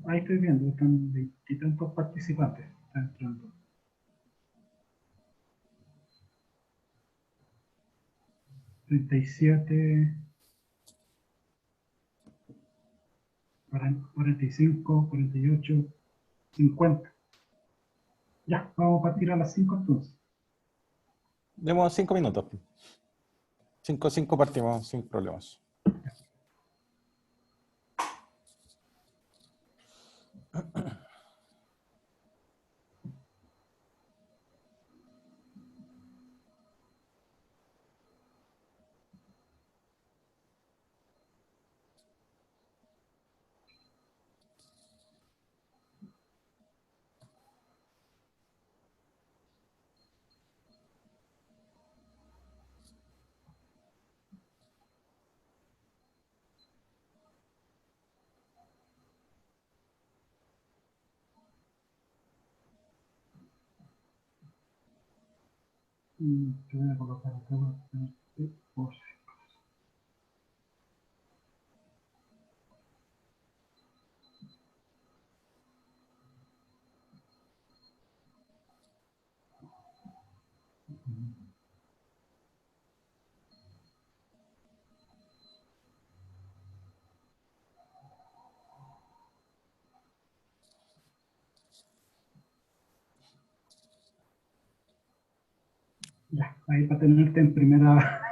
Ahí estoy viendo, están 20 y tantos participantes. Están entrando. 37, 45, 48, 50. Ya, vamos a partir a las 5 entonces. Demos 5 minutos. 5 partimos sin problemas. Te voy a colocar acá. Ya, ahí para tenerte en primera.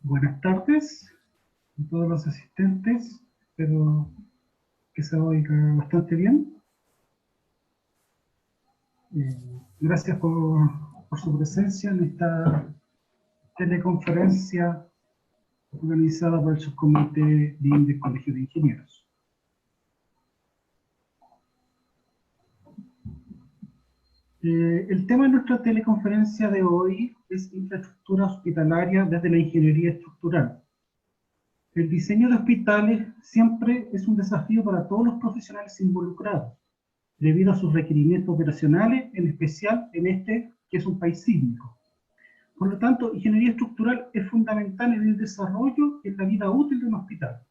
Buenas tardes a todos los asistentes. Espero que se oiga bastante bien. Gracias por su presencia en esta teleconferencia organizada por el subcomité BIM del Colegio de Ingenieros. El tema de nuestra teleconferencia de hoy es infraestructura hospitalaria desde la ingeniería estructural. El diseño de hospitales siempre es un desafío para todos los profesionales involucrados, debido a sus requerimientos operacionales, en especial en este que es un país sísmico. Por lo tanto, ingeniería estructural es fundamental en el desarrollo y en la vida útil de un hospital.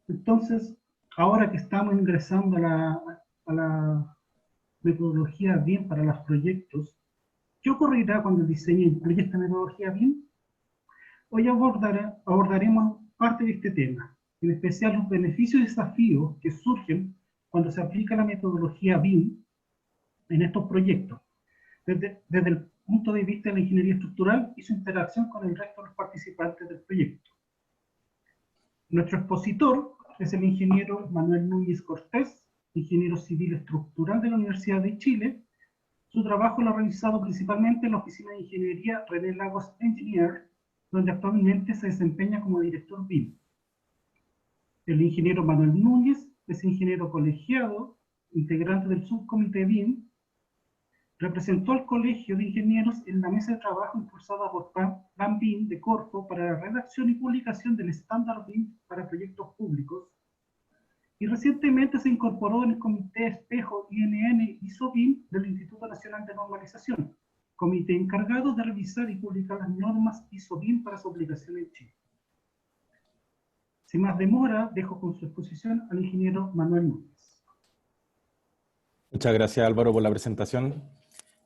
Entonces, ahora que estamos ingresando a la metodología BIM para los proyectos, ¿qué ocurrirá cuando el diseño incluye esta metodología BIM? Hoy abordaremos parte de este tema, en especial los beneficios y desafíos que surgen cuando se aplica la metodología BIM en estos proyectos, desde el punto de vista de la ingeniería estructural y su interacción con el resto de los participantes del proyecto. Nuestro expositor es el ingeniero Manuel Núñez Cortés, ingeniero civil estructural de la Universidad de Chile. Su trabajo lo ha realizado principalmente en la oficina de ingeniería René Lagos Engineer, donde actualmente se desempeña como director BIM. El ingeniero Manuel Núñez es ingeniero colegiado, integrante del subcomité BIM. Representó al Colegio de Ingenieros en la mesa de trabajo impulsada por Plan BIM de Corfo para la redacción y publicación del estándar BIM para proyectos públicos. Y recientemente se incorporó en el Comité Espejo INN ISO BIM del Instituto Nacional de Normalización, comité encargado de revisar y publicar las normas ISO BIM para su aplicación en Chile. Sin más demora, dejo con su exposición al ingeniero Manuel Núñez. Muchas gracias, Álvaro, por la presentación.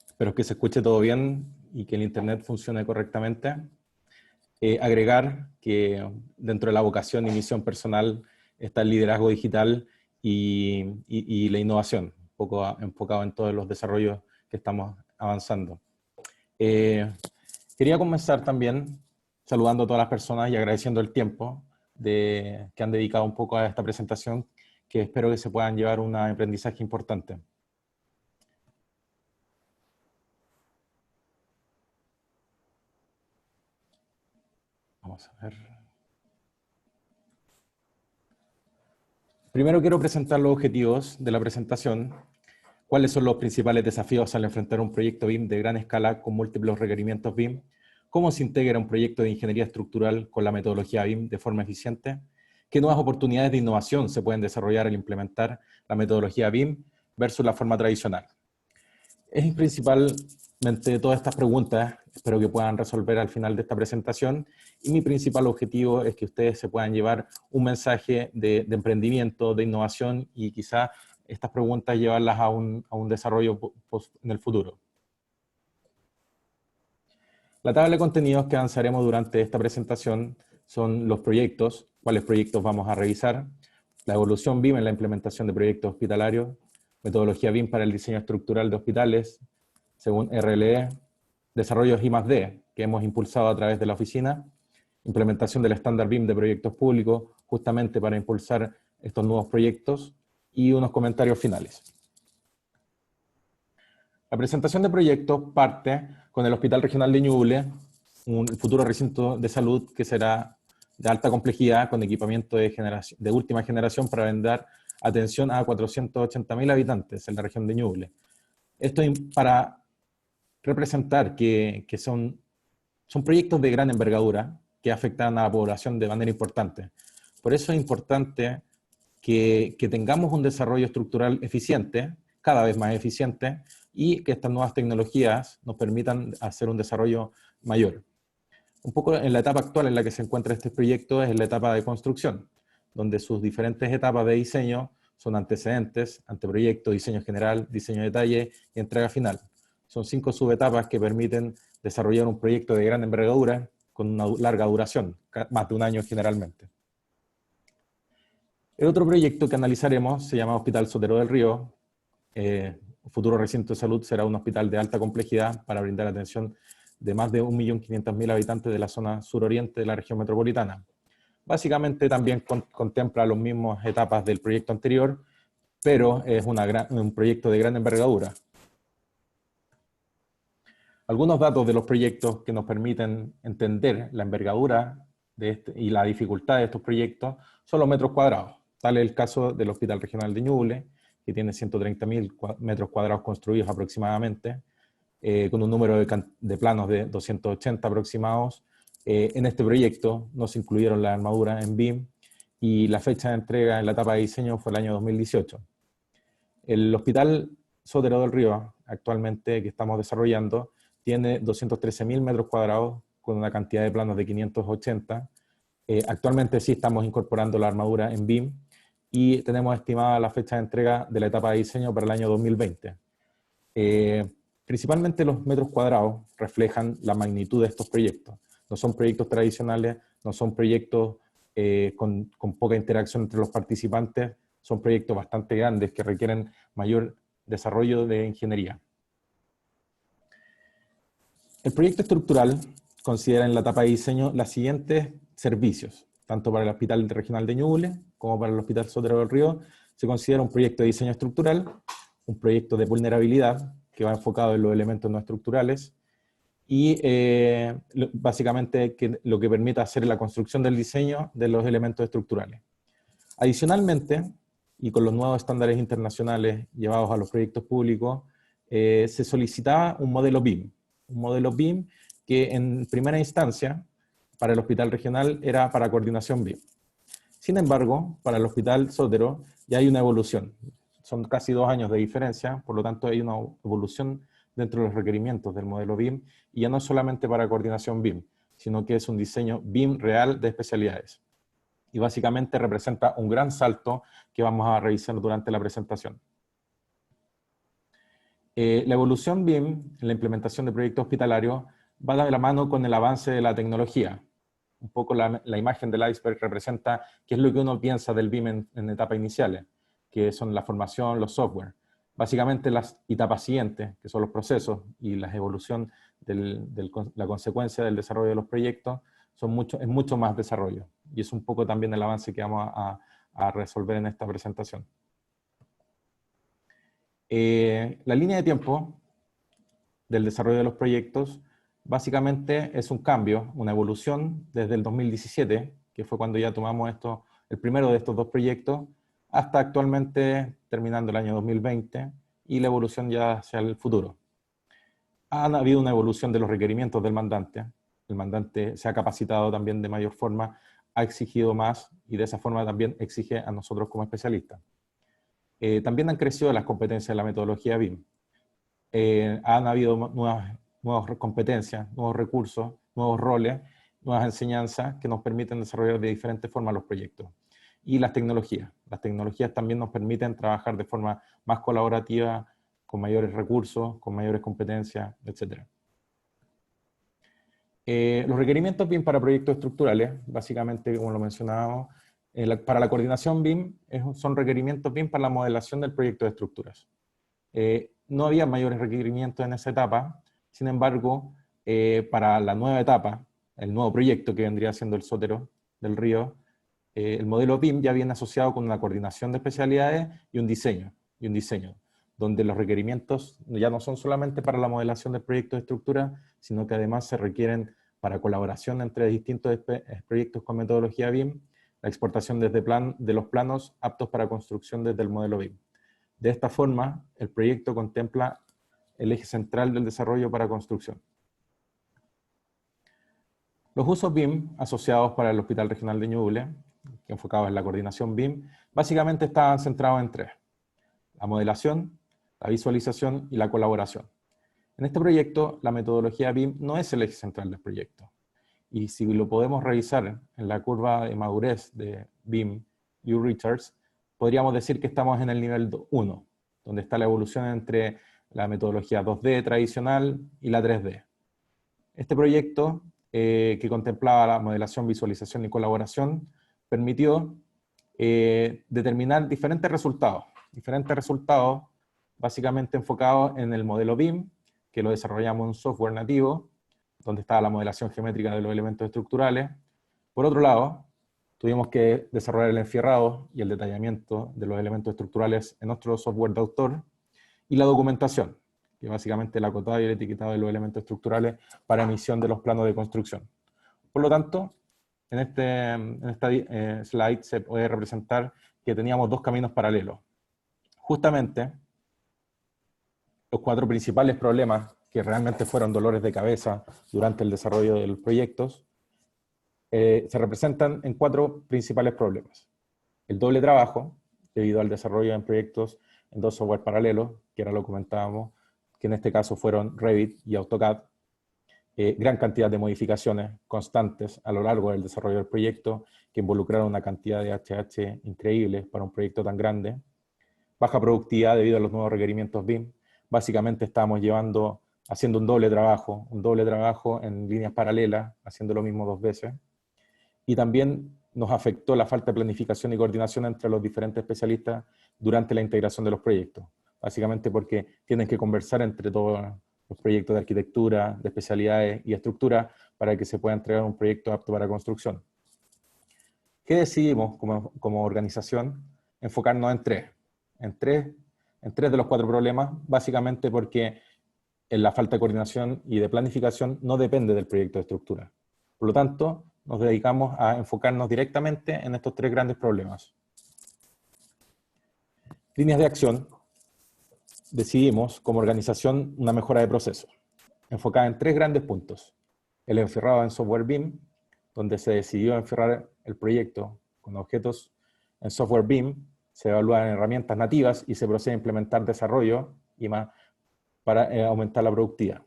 Espero que se escuche todo bien y que el Internet funcione correctamente. Agregar que dentro de la vocación y misión personal está el liderazgo digital y la innovación, un poco enfocado en todos los desarrollos que estamos avanzando. Quería comenzar también saludando a todas las personas y agradeciendo el tiempo que han dedicado un poco a esta presentación, que espero que se puedan llevar un aprendizaje importante. Vamos a ver. Primero quiero presentar los objetivos de la presentación. ¿Cuáles son los principales desafíos al enfrentar un proyecto BIM de gran escala con múltiples requerimientos BIM? ¿Cómo se integra un proyecto de ingeniería estructural con la metodología BIM de forma eficiente? ¿Qué nuevas oportunidades de innovación se pueden desarrollar al implementar la metodología BIM versus la forma tradicional? Es principalmente todas estas preguntas, espero que puedan resolver al final de esta presentación, y mi principal objetivo es que ustedes se puedan llevar un mensaje de emprendimiento, de innovación, y quizá estas preguntas llevarlas a un desarrollo en el futuro. La tabla de contenidos que avanzaremos durante esta presentación son los proyectos, cuáles proyectos vamos a revisar, la evolución BIM en la implementación de proyectos hospitalarios, metodología BIM para el diseño estructural de hospitales, según RLE, desarrollos I+D que hemos impulsado a través de la oficina, implementación del estándar BIM de proyectos públicos, justamente para impulsar estos nuevos proyectos, y unos comentarios finales. La presentación de proyectos parte con el Hospital Regional de Ñuble, un futuro recinto de salud que será de alta complejidad con equipamiento de última generación para brindar atención a 480.000 habitantes en la región de Ñuble. Esto para representar que son proyectos de gran envergadura que afectan a la población de manera importante. Por eso es importante que tengamos un desarrollo estructural eficiente, cada vez más eficiente, y que estas nuevas tecnologías nos permitan hacer un desarrollo mayor. Un poco en la etapa actual en la que se encuentra este proyecto es la etapa de construcción, donde sus diferentes etapas de diseño son antecedentes, anteproyecto, diseño general, diseño de detalle y entrega final. Son 5 subetapas que permiten desarrollar un proyecto de gran envergadura con una larga duración, más de un año generalmente. El otro proyecto que analizaremos se llama Hospital Sotero del Río. Futuro recinto de salud será un hospital de alta complejidad para brindar atención de más de 1.500.000 habitantes de la zona suroriente de la región metropolitana. Básicamente también contempla las mismas etapas del proyecto anterior, pero es un proyecto de gran envergadura. Algunos datos de los proyectos que nos permiten entender la envergadura y la dificultad de estos proyectos son los metros cuadrados. Tal es el caso del Hospital Regional de Ñuble, que tiene 130.000 metros cuadrados construidos aproximadamente, con un número de planos de 280 aproximados. En este proyecto no se incluyeron las armaduras en BIM y la fecha de entrega en la etapa de diseño fue el año 2018. El Hospital Sotero del Río, actualmente que estamos desarrollando, tiene 213.000 metros cuadrados con una cantidad de planos de 580. Actualmente sí estamos incorporando la armadura en BIM y tenemos estimada la fecha de entrega de la etapa de diseño para el año 2020. Principalmente los metros cuadrados reflejan la magnitud de estos proyectos. No son proyectos tradicionales, no son proyectos con poca interacción entre los participantes, son proyectos bastante grandes que requieren mayor desarrollo de ingeniería. El proyecto estructural considera en la etapa de diseño los siguientes servicios, tanto para el Hospital Regional de Ñuble como para el Hospital Sotero del Río. Se considera un proyecto de diseño estructural, un proyecto de vulnerabilidad que va enfocado en los elementos no estructurales y básicamente lo que permite hacer la construcción del diseño de los elementos estructurales. Adicionalmente, y con los nuevos estándares internacionales llevados a los proyectos públicos, se solicitaba un modelo BIM. Un modelo BIM que en primera instancia, para el hospital regional, era para coordinación BIM. Sin embargo, para el Hospital Sotero ya hay una evolución. Son casi 2 años de diferencia, por lo tanto hay una evolución dentro de los requerimientos del modelo BIM, y ya no es solamente para coordinación BIM, sino que es un diseño BIM real de especialidades. Y básicamente representa un gran salto que vamos a revisar durante la presentación. La evolución BIM en la implementación de proyectos hospitalarios va de la mano con el avance de la tecnología. Un poco la imagen del iceberg representa qué es lo que uno piensa del BIM en etapas iniciales, que son la formación, los software. Básicamente las etapas siguientes, que son los procesos y la evolución la consecuencia del desarrollo de los proyectos, es mucho más desarrollo. Y es un poco también el avance que vamos a resolver en esta presentación. La línea de tiempo del desarrollo de los proyectos básicamente es un cambio, una evolución desde el 2017, que fue cuando ya tomamos el primero de estos 2 proyectos, hasta actualmente terminando el año 2020 y la evolución ya hacia el futuro. Ha habido una evolución de los requerimientos del mandante. El mandante se ha capacitado también de mayor forma, ha exigido más y de esa forma también exige a nosotros como especialistas. También han crecido las competencias de la metodología BIM. Han habido nuevas competencias, nuevos recursos, nuevos roles, nuevas enseñanzas que nos permiten desarrollar de diferentes formas los proyectos. Y las tecnologías. Las tecnologías también nos permiten trabajar de forma más colaborativa, con mayores recursos, con mayores competencias, etc. Los requerimientos BIM para proyectos estructurales, básicamente, como lo mencionábamos, para la coordinación BIM son requerimientos BIM para la modelación del proyecto de estructuras. No había mayores requerimientos en esa etapa, sin embargo, para la nueva etapa, el nuevo proyecto que vendría siendo el Sotero del Río, el modelo BIM ya viene asociado con una coordinación de especialidades y un diseño, donde los requerimientos ya no son solamente para la modelación del proyecto de estructura, sino que además se requieren para colaboración entre distintos proyectos con metodología BIM, la exportación de los planos aptos para construcción desde el modelo BIM. De esta forma, el proyecto contempla el eje central del desarrollo para construcción. Los usos BIM asociados para el Hospital Regional de Ñuble, enfocados en la coordinación BIM, básicamente estaban centrados en 3: la modelación, la visualización y la colaboración. En este proyecto, la metodología BIM no es el eje central del proyecto. Y si lo podemos revisar en la curva de madurez de BIM, Hugh Richards, podríamos decir que estamos en el nivel 1, donde está la evolución entre la metodología 2D tradicional y la 3D. Este proyecto, que contemplaba la modelación, visualización y colaboración, permitió determinar diferentes resultados básicamente enfocados en el modelo BIM, que lo desarrollamos en un software nativo, donde estaba la modelación geométrica de los elementos estructurales. Por otro lado, tuvimos que desarrollar el enfierrado y el detallamiento de los elementos estructurales en nuestro software de autor, y la documentación, que básicamente el acotado y el etiquetado de los elementos estructurales para emisión de los planos de construcción. Por lo tanto, en esta slide se puede representar que teníamos dos caminos paralelos. Justamente, los cuatro principales problemas que realmente fueron dolores de cabeza durante el desarrollo de los proyectos, se representan en cuatro principales problemas. El doble trabajo, debido al desarrollo en proyectos en dos software paralelos, que ahora lo comentábamos, que en este caso fueron Revit y AutoCAD, gran cantidad de modificaciones constantes a lo largo del desarrollo del proyecto, que involucraron una cantidad de HH increíble para un proyecto tan grande, baja productividad debido a los nuevos requerimientos BIM. Básicamente estábamos haciendo un doble trabajo en líneas paralelas, haciendo lo mismo dos veces, y también nos afectó la falta de planificación y coordinación entre los diferentes especialistas durante la integración de los proyectos. Básicamente porque tienen que conversar entre todos los proyectos de arquitectura, de especialidades y estructura para que se pueda entregar un proyecto apto para construcción. ¿Qué decidimos como organización? Enfocarnos en tres de los cuatro problemas, básicamente porque la falta de coordinación y de planificación no depende del proyecto de estructura. Por lo tanto, nos dedicamos a enfocarnos directamente en estos tres grandes problemas. Líneas de acción. Decidimos como organización una mejora de proceso, enfocada en tres grandes puntos. El enferrado en software BIM, donde se decidió enferrar el proyecto con objetos en software BIM, se evalúan herramientas nativas y se procede a implementar desarrollo y más para aumentar la productividad.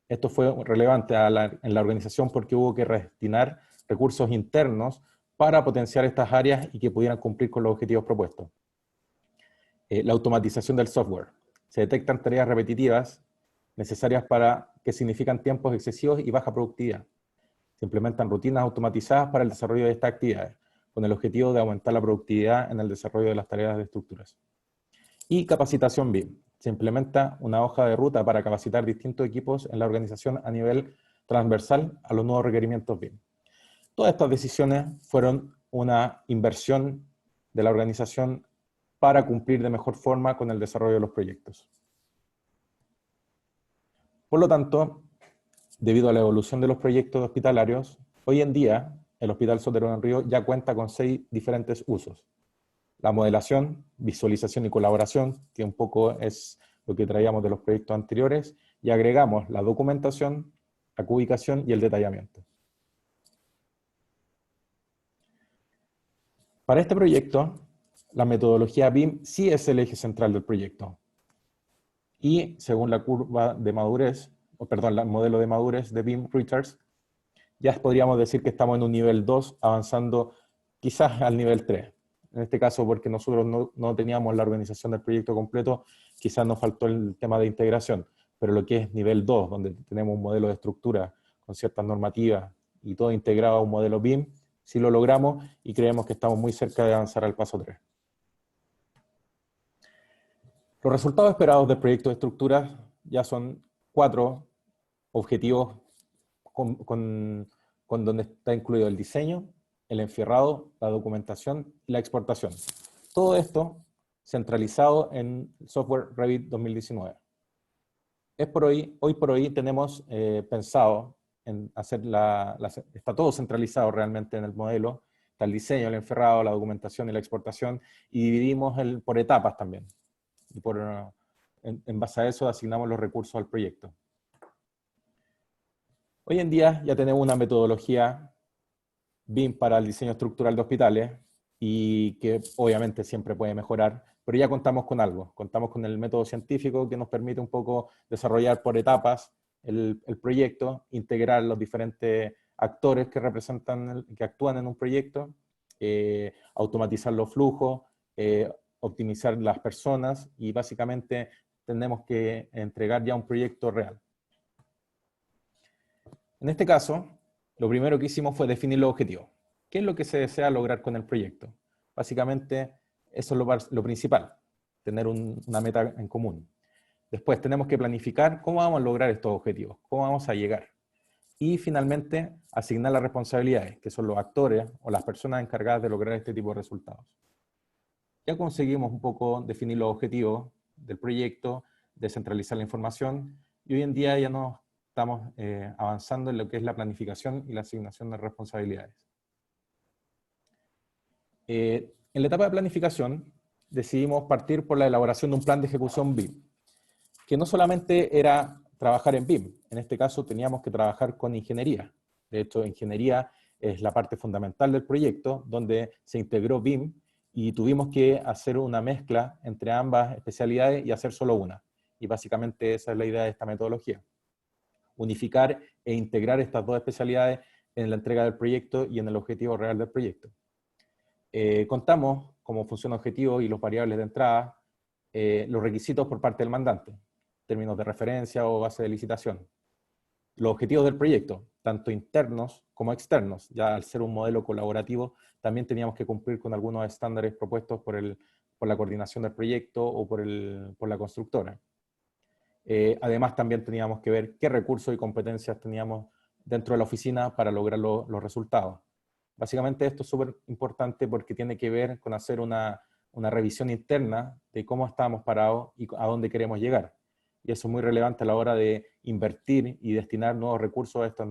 Esto fue relevante en la organización porque hubo que destinar recursos internos para potenciar estas áreas y que pudieran cumplir con los objetivos propuestos. La automatización del software. Se detectan tareas repetitivas necesarias que significan tiempos excesivos y baja productividad. Se implementan rutinas automatizadas para el desarrollo de estas actividades, con el objetivo de aumentar la productividad en el desarrollo de las tareas de estructuras. Y capacitación BIM. Se implementa una hoja de ruta para capacitar distintos equipos en la organización a nivel transversal a los nuevos requerimientos BIM. Todas estas decisiones fueron una inversión de la organización para cumplir de mejor forma con el desarrollo de los proyectos. Por lo tanto, debido a la evolución de los proyectos hospitalarios, hoy en día el Hospital Sotero del Río ya cuenta con 6 diferentes usos. La modelación, visualización y colaboración, que un poco es lo que traíamos de los proyectos anteriores, y agregamos la documentación, la cubicación y el detallamiento. Para este proyecto, la metodología BIM sí es el eje central del proyecto. Y según la curva de madurez, el modelo de madurez de BIM Richards, ya podríamos decir que estamos en un nivel 2, avanzando quizás al nivel 3. En este caso, porque nosotros no teníamos la organización del proyecto completo, quizás nos faltó el tema de integración. Pero lo que es nivel 2, donde tenemos un modelo de estructura con ciertas normativas y todo integrado a un modelo BIM, sí lo logramos y creemos que estamos muy cerca de avanzar al paso 3. Los resultados esperados del proyecto de estructuras ya son 4 objetivos con donde está incluido el diseño, el enfierrado, la documentación y la exportación. Todo esto centralizado en software Revit 2019. Hoy por hoy tenemos pensado en hacer está todo centralizado realmente en el modelo, está el diseño, el enfierrado, la documentación y la exportación, y dividimos por etapas también. Y en base a eso asignamos los recursos al proyecto. Hoy en día ya tenemos una metodología BIM para el diseño estructural de hospitales y que obviamente siempre puede mejorar, pero ya contamos con algo. Contamos con el método científico que nos permite un poco desarrollar por etapas el proyecto, integrar los diferentes actores que actúan en un proyecto, automatizar los flujos, optimizar las personas y básicamente tenemos que entregar ya un proyecto real. En este caso, lo primero que hicimos fue definir los objetivos. ¿Qué es lo que se desea lograr con el proyecto? Básicamente, eso es lo principal, tener una meta en común. Después tenemos que planificar cómo vamos a lograr estos objetivos, cómo vamos a llegar. Y finalmente, asignar las responsabilidades, que son los actores o las personas encargadas de lograr este tipo de resultados. Ya conseguimos un poco definir los objetivos del proyecto, descentralizar la información, y hoy en día ya nos estamos avanzando en lo que es la planificación y la asignación de responsabilidades. En la etapa de planificación decidimos partir por la elaboración de un plan de ejecución BIM, que no solamente era trabajar en BIM, en este caso teníamos que trabajar con ingeniería. De hecho, ingeniería es la parte fundamental del proyecto, donde se integró BIM y tuvimos que hacer una mezcla entre ambas especialidades y hacer solo una. Y básicamente esa es la idea de esta metodología. Unificar e integrar estas dos especialidades en la entrega del proyecto y en el objetivo real del proyecto. Contamos como función objetivo y los variables de entrada, los requisitos por parte del mandante, términos de referencia o base de licitación. Los objetivos del proyecto, tanto internos como externos. Ya al ser un modelo colaborativo, también teníamos que cumplir con algunos estándares propuestos por la coordinación del proyecto o por la constructora. Además, también teníamos que ver qué recursos y competencias teníamos dentro de la oficina para lograr los resultados. Básicamente esto es súper importante porque tiene que ver con hacer una revisión interna de cómo estamos parados y a dónde queremos llegar. Y eso es muy relevante a la hora de invertir y destinar nuevos recursos a estos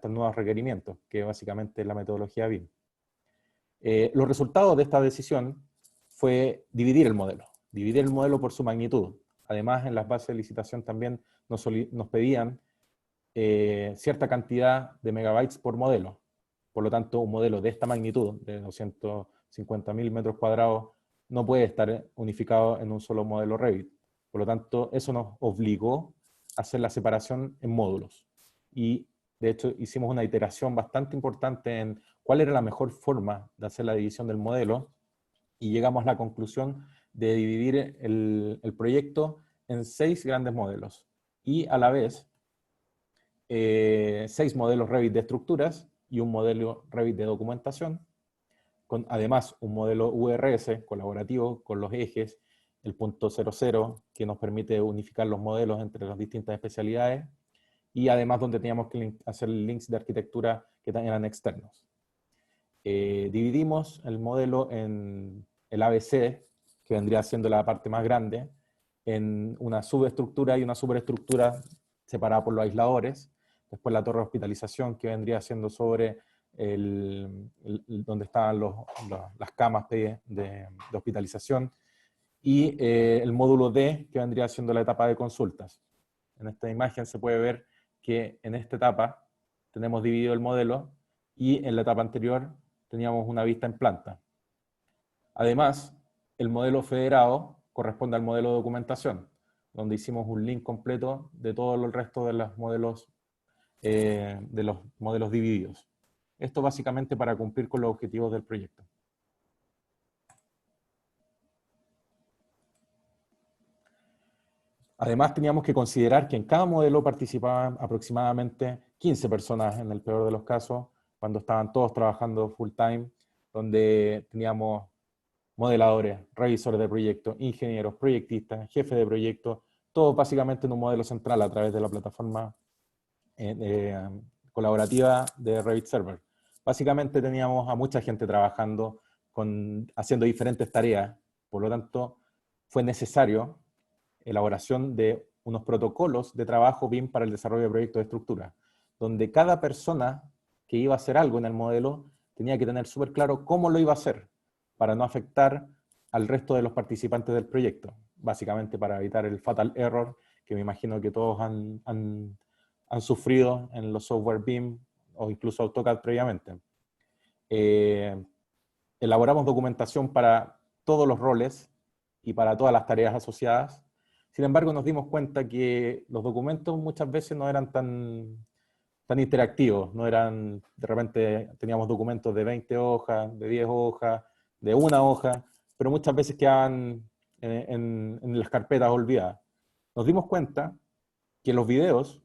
nuevos requerimientos, que básicamente es la metodología BIM. Los resultados de esta decisión fue dividir el modelo por su magnitud. Además, en las bases de licitación también nos pedían cierta cantidad de megabytes por modelo. Por lo tanto, un modelo de esta magnitud, de 250.000 metros cuadrados, no puede estar unificado en un solo modelo Revit. Por lo tanto, eso nos obligó a hacer la separación en módulos. Y, de hecho, hicimos una iteración bastante importante en cuál era la mejor forma de hacer la división del modelo, y llegamos a la conclusión de dividir el proyecto en 6 grandes modelos. Y, a la vez, 6 modelos Revit de estructuras y un modelo Revit de documentación, con además un modelo URS colaborativo con los ejes, el punto 00, que nos permite unificar los modelos entre las distintas especialidades, y además donde teníamos que hacer links de arquitectura que eran externos. Dividimos el modelo en el ABC, que vendría siendo la parte más grande, en una subestructura y una superestructura separada por los aisladores. Después la torre de hospitalización, que vendría siendo sobre donde estaban las camas de hospitalización, y el módulo D, que vendría siendo la etapa de consultas. En esta imagen se puede ver que en esta etapa tenemos dividido el modelo, y en la etapa anterior teníamos una vista en planta. Además, el modelo federado corresponde al modelo de documentación, donde hicimos un link completo de todo el resto de los modelos divididos. Esto básicamente para cumplir con los objetivos del proyecto. Además, teníamos que considerar que en cada modelo participaban aproximadamente 15 personas en el peor de los casos, cuando estaban todos trabajando full time, donde teníamos modeladores, revisores de proyectos, ingenieros, proyectistas, jefes de proyecto, todo básicamente en un modelo central a través de la plataforma colaborativa de Revit Server. Básicamente teníamos a mucha gente trabajando, haciendo diferentes tareas, por lo tanto fue necesario elaboración de unos protocolos de trabajo BIM para el desarrollo de proyectos de estructura, donde cada persona que iba a hacer algo en el modelo tenía que tener súper claro cómo lo iba a hacer, para no afectar al resto de los participantes del proyecto, básicamente para evitar el fatal error que me imagino que todos han sufrido en los software BIM o incluso AutoCAD previamente. Elaboramos documentación para todos los roles y para todas las tareas asociadas. Sin embargo, nos dimos cuenta que los documentos muchas veces no eran tan interactivos, no eran, de repente teníamos documentos de 20 hojas, de 10 hojas, de 1 hoja, pero muchas veces quedaban en las carpetas olvidadas. Nos dimos cuenta que los videos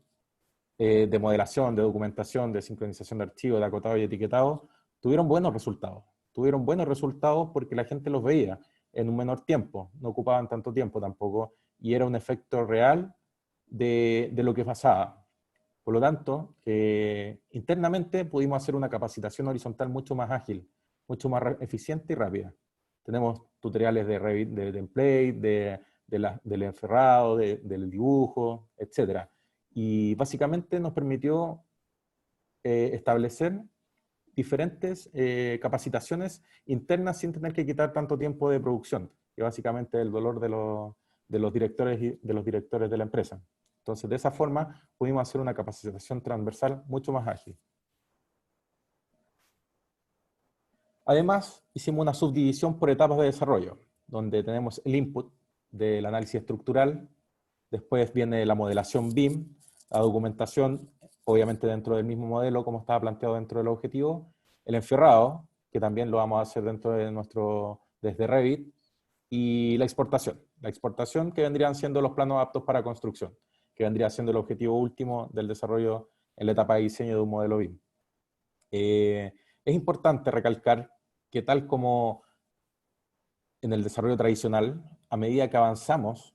de modelación, de documentación, de sincronización de archivos, de acotado y etiquetado, tuvieron buenos resultados. Tuvieron buenos resultados porque la gente los veía en un menor tiempo, no ocupaban tanto tiempo tampoco, y era un efecto real de lo que pasaba. Por lo tanto, internamente pudimos hacer una capacitación horizontal mucho más ágil, mucho más eficiente y rápida. Tenemos tutoriales de Revit, de template, de del enferrado, del dibujo, etc. Y básicamente nos permitió establecer diferentes capacitaciones internas sin tener que quitar tanto tiempo de producción, que básicamente es el dolor de los directores de la empresa. Entonces, de esa forma, pudimos hacer una capacitación transversal mucho más ágil. Además, hicimos una subdivisión por etapas de desarrollo, donde tenemos el input del análisis estructural, después viene la modelación BIM, la documentación, obviamente dentro del mismo modelo, como estaba planteado dentro del objetivo, el enferrado, que también lo vamos a hacer dentro de desde Revit, y la exportación. La exportación que vendrían siendo los planos aptos para construcción, que vendría siendo el objetivo último del desarrollo en la etapa de diseño de un modelo BIM. Es importante recalcar que tal como en el desarrollo tradicional, a medida que avanzamos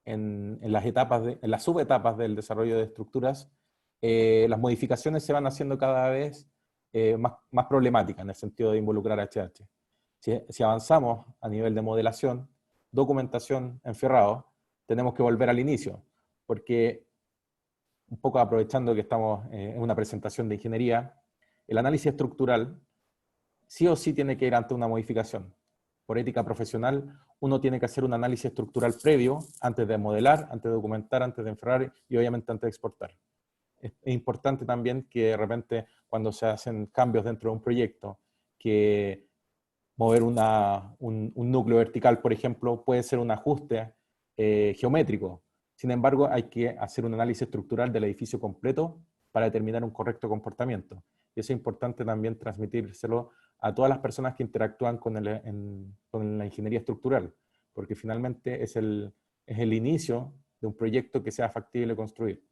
en las subetapas del desarrollo de estructuras, las modificaciones se van haciendo cada vez más problemáticas en el sentido de involucrar HH. Si avanzamos a nivel de modelación, documentación, enferrado, tenemos que volver al inicio, porque un poco aprovechando que estamos en una presentación de ingeniería, el análisis estructural sí o sí tiene que ir ante una modificación. Por ética profesional, uno tiene que hacer un análisis estructural previo antes de modelar, antes de documentar, antes de enferrar y obviamente antes de exportar. Es importante también que de repente cuando se hacen cambios dentro de un proyecto, que mover un núcleo vertical, por ejemplo, puede ser un ajuste geométrico. Sin embargo, hay que hacer un análisis estructural del edificio completo para determinar un correcto comportamiento. Y eso es importante también transmitírselo a todas las personas que interactúan con la ingeniería estructural, porque finalmente es el inicio de un proyecto que sea factible construir.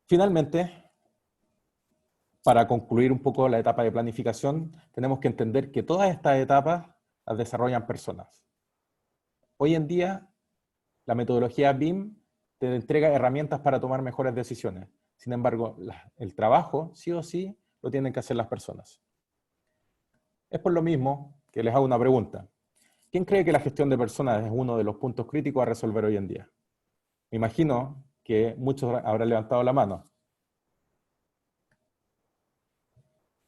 Finalmente, para concluir un poco la etapa de planificación, tenemos que entender que todas estas etapas las desarrollan personas. Hoy en día, la metodología BIM te entrega herramientas para tomar mejores decisiones. Sin embargo, el trabajo, sí o sí, lo tienen que hacer las personas. Es por lo mismo que les hago una pregunta. ¿Quién cree que la gestión de personas es uno de los puntos críticos a resolver hoy en día? Me imagino que muchos habrán levantado la mano.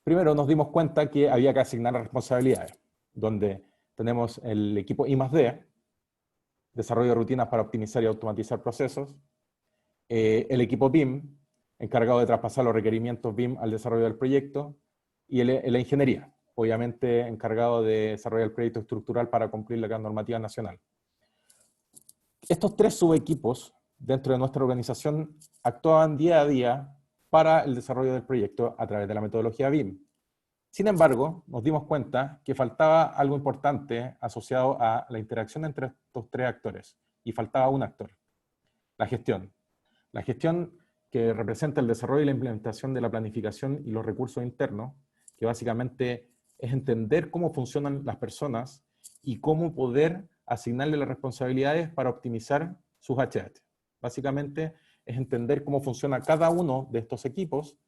Primero nos dimos cuenta que había que asignar responsabilidades, donde tenemos el equipo I+D, desarrollo de rutinas para optimizar y automatizar procesos, el equipo BIM, encargado de traspasar los requerimientos BIM al desarrollo del proyecto, y la ingeniería, obviamente encargado de desarrollar el proyecto estructural para cumplir la normativa nacional. Estos tres subequipos dentro de nuestra organización actuaban día a día para el desarrollo del proyecto a través de la metodología BIM. Sin embargo, nos dimos cuenta que faltaba algo importante asociado a la interacción entre estos tres actores, y faltaba un actor: la gestión. La gestión que representa el desarrollo y la implementación de la planificación y los recursos internos, que básicamente es entender cómo funcionan las personas y cómo poder asignarle las responsabilidades para optimizar sus HH. Básicamente es entender cómo funciona cada uno de estos equipos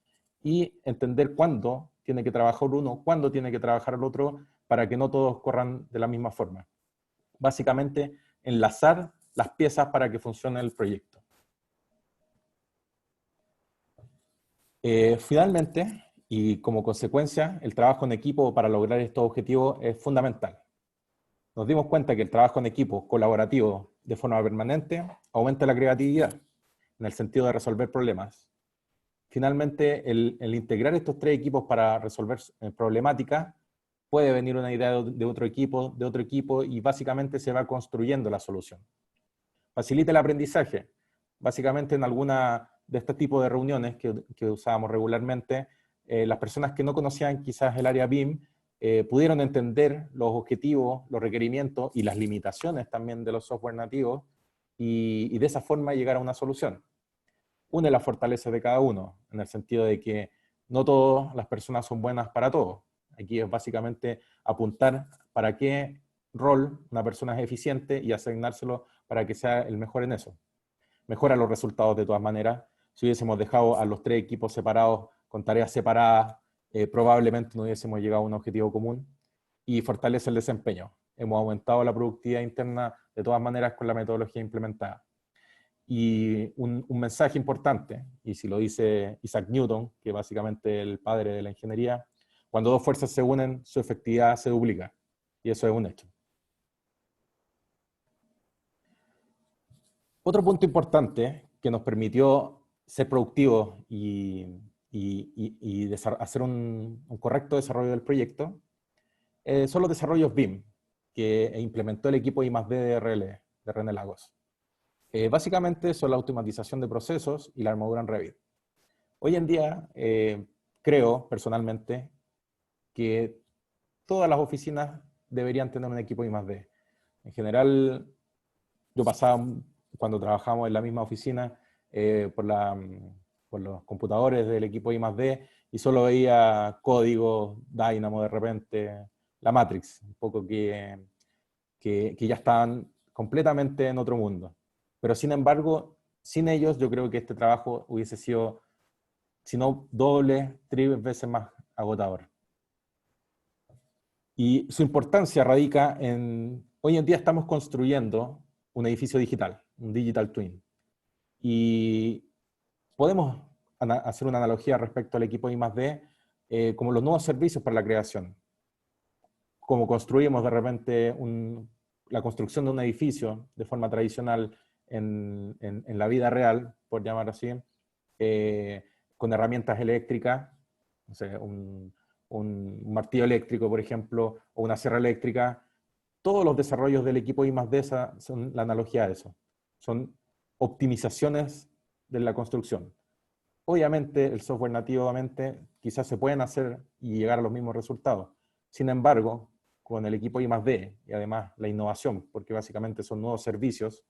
y entender cuándo tiene que trabajar uno, cuándo tiene que trabajar el otro, para que no todos corran de la misma forma. Básicamente, enlazar las piezas para que funcione el proyecto. Finalmente, y como consecuencia, el trabajo en equipo para lograr estos objetivos es fundamental. Nos dimos cuenta que el trabajo en equipo colaborativo de forma permanente aumenta la creatividad en el sentido de resolver problemas. Finalmente, el integrar estos tres equipos para resolver problemáticas, puede venir una idea de otro equipo, y básicamente se va construyendo la solución. Facilita el aprendizaje. Básicamente en alguna de este tipo de reuniones que usábamos regularmente, las personas que no conocían quizás el área BIM pudieron entender los objetivos, los requerimientos y las limitaciones también de los software nativos, y de esa forma llegar a una solución. Une las fortalezas de cada uno, en el sentido de que no todas las personas son buenas para todo. Aquí es básicamente apuntar para qué rol una persona es eficiente y asignárselo para que sea el mejor en eso. Mejora los resultados de todas maneras. Si hubiésemos dejado a los tres equipos separados, con tareas separadas, probablemente no hubiésemos llegado a un objetivo común, y fortalece el desempeño. hemos aumentado la productividad interna de todas maneras con la metodología implementada. Y un mensaje importante, y si lo dice Isaac Newton, que básicamente es el padre de la ingeniería, cuando dos fuerzas se unen, su efectividad se duplica. Y eso es un hecho. Otro punto importante que nos permitió ser productivos y hacer un correcto desarrollo del proyecto son los desarrollos BIM que implementó el equipo I+D de René Lagos. Básicamente son la automatización de procesos y la armadura en Revit. Hoy en día creo personalmente que todas las oficinas deberían tener un equipo I+D. En general, yo pasaba, cuando trabajábamos en la misma oficina, por los computadores del equipo I+D, y solo veía código, Dynamo de repente, la Matrix, un poco que ya estaban completamente en otro mundo. Pero sin embargo, sin ellos yo creo que este trabajo hubiese sido, si no doble, 3 veces más agotador. Y su importancia radica en, hoy en día estamos construyendo un edificio digital, un digital twin. Y podemos hacer una analogía respecto al equipo I+D como los nuevos servicios para la creación. Como construimos de repente la construcción de un edificio de forma tradicional en la vida real, por llamar así, con herramientas eléctricas, no sé, un martillo eléctrico, por ejemplo, o una sierra eléctrica. Todos los desarrollos del equipo I+D son la analogía a eso. Son optimizaciones de la construcción. Obviamente, el software nativamente quizás se pueden hacer y llegar a los mismos resultados. Sin embargo, con el equipo I+D y además la innovación, porque básicamente son nuevos servicios,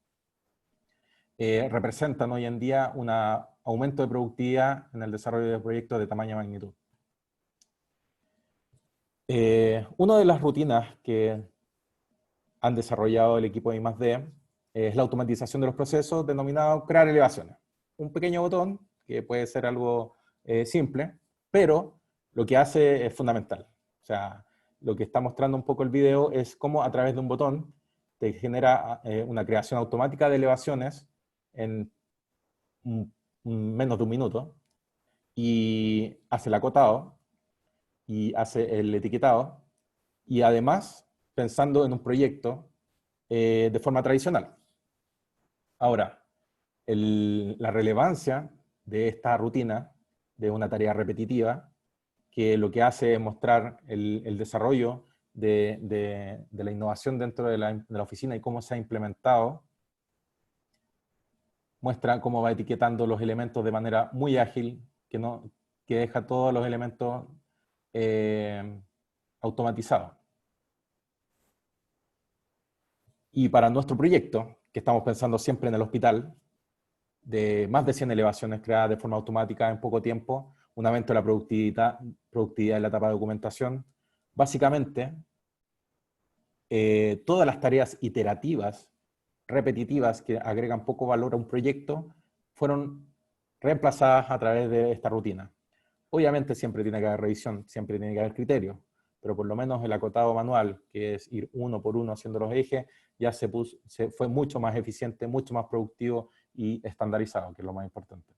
representan hoy en día un aumento de productividad en el desarrollo de proyectos de tamaño y magnitud. Una de las rutinas que han desarrollado el equipo de I+D es la automatización de los procesos denominado crear elevaciones. Un pequeño botón que puede ser algo simple, pero lo que hace es fundamental. O sea, lo que está mostrando un poco el video es cómo a través de un botón te genera una creación automática de elevaciones en menos de un minuto, y hace el acotado, y hace el etiquetado, y además pensando en un proyecto de forma tradicional. Ahora, la relevancia de esta rutina, de una tarea repetitiva, que lo que hace es mostrar el desarrollo de la innovación dentro de la oficina y cómo se ha implementado, muestra cómo va etiquetando los elementos de manera muy ágil, que deja todos los elementos automatizados. Y para nuestro proyecto, que estamos pensando siempre en el hospital, de más de 100 elevaciones creadas de forma automática en poco tiempo, un aumento de la productividad en la etapa de documentación. Básicamente, todas las tareas iterativas, repetitivas, que agregan poco valor a un proyecto, fueron reemplazadas a través de esta rutina. Obviamente siempre tiene que haber revisión, siempre tiene que haber criterio, pero por lo menos el acotado manual, que es ir uno por uno haciendo los ejes, ya fue mucho más eficiente, mucho más productivo y estandarizado, que es lo más importante.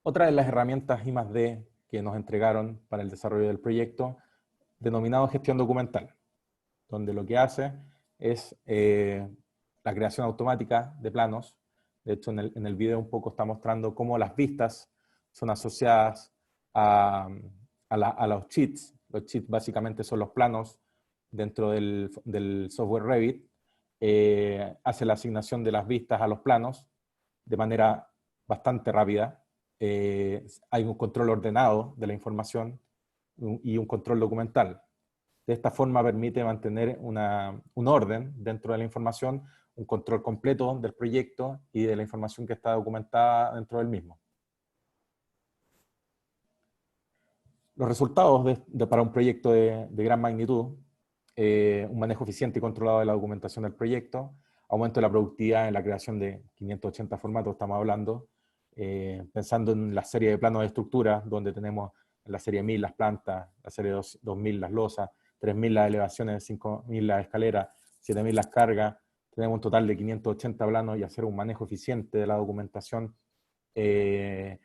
Otra de las herramientas I+D que nos entregaron para el desarrollo del proyecto, denominado gestión documental, donde lo que hace es la creación automática de planos. De hecho, en el video un poco está mostrando cómo las vistas son asociadas a los cheats. Los cheats básicamente son los planos dentro del software Revit. Hace la asignación de las vistas a los planos de manera bastante rápida. Hay un control ordenado de la información y un control documental. De esta forma permite mantener un orden dentro de la información, un control completo del proyecto y de la información que está documentada dentro del mismo. Los resultados para un proyecto de gran magnitud, un manejo eficiente y controlado de la documentación del proyecto, aumento de la productividad en la creación de 580 formatos, estamos hablando, pensando en la serie de planos de estructura, donde tenemos en la serie 1000 las plantas, la serie 2000 las losas, 3.000 las elevaciones, 5.000 las escaleras, 7.000 las cargas, tenemos un total de 580 planos y hacer un manejo eficiente de la documentación es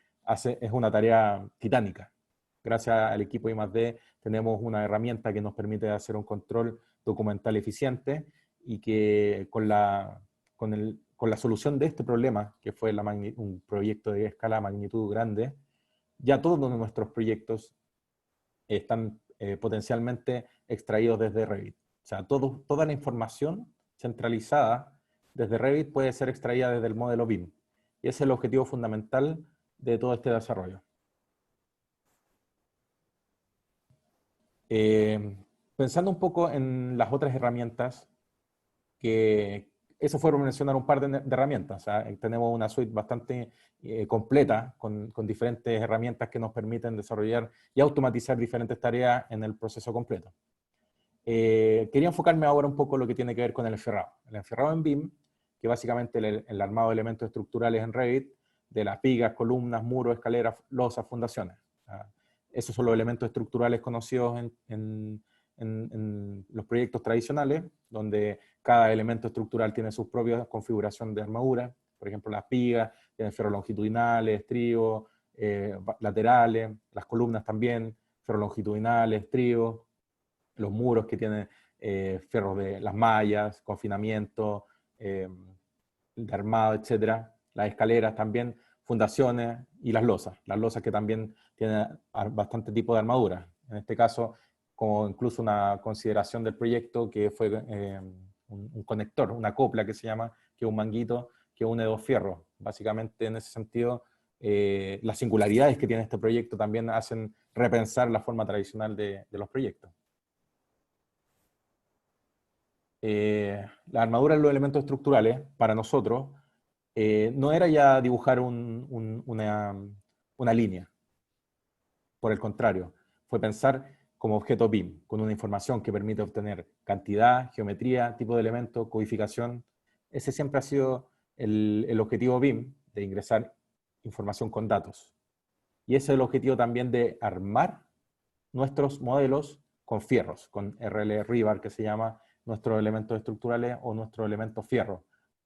una tarea titánica. Gracias al equipo I+D tenemos una herramienta que nos permite hacer un control documental eficiente y que con la solución de este problema, que fue un proyecto de escala magnitud grande, ya todos nuestros proyectos están potencialmente extraídos desde Revit. O sea, toda la información centralizada desde Revit puede ser extraída desde el modelo BIM. Y ese es el objetivo fundamental de todo este desarrollo. Pensando un poco en las otras herramientas, eso fue por mencionar un par de herramientas. O sea, tenemos una suite bastante completa con diferentes herramientas que nos permiten desarrollar y automatizar diferentes tareas en el proceso completo. Quería enfocarme ahora un poco en lo que tiene que ver con el enferrado. El enferrado en BIM, que básicamente el armado de elementos estructurales en Revit, de las vigas, columnas, muros, escaleras, losas, fundaciones. Esos son los elementos estructurales conocidos en los proyectos tradicionales, donde cada elemento estructural tiene su propia configuración de armadura. Por ejemplo, las vigas tienen ferros longitudinales, estribos, laterales, las columnas también, ferros longitudinales, estribos, los muros que tienen ferros de las mallas, confinamiento, de armado, etc. Las escaleras también, fundaciones y las losas que también tienen bastante tipo de armadura. En este caso, como incluso una consideración del proyecto que fue un conector, una copla que se llama, que es un manguito que une dos fierros. Básicamente, en ese sentido, las singularidades que tiene este proyecto también hacen repensar la forma tradicional de los proyectos. La armadura en los elementos estructurales, para nosotros, no era ya dibujar una línea. Por el contrario, fue pensar como objeto BIM, con una información que permite obtener cantidad, geometría, tipo de elemento, codificación. Ese siempre ha sido el objetivo BIM, de ingresar información con datos. Y ese es el objetivo también de armar nuestros modelos con fierros, con RL Rebar, que se llama nuestros elementos estructurales o nuestros elementos fierros,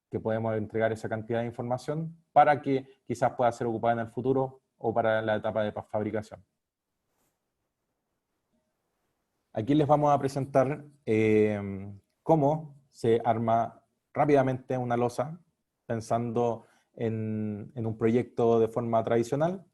que podemos entregar esa cantidad de información para que quizás pueda ser ocupada en el futuro o para la etapa de fabricación. Aquí les vamos a presentar cómo se arma rápidamente una losa, pensando en un proyecto de forma tradicional,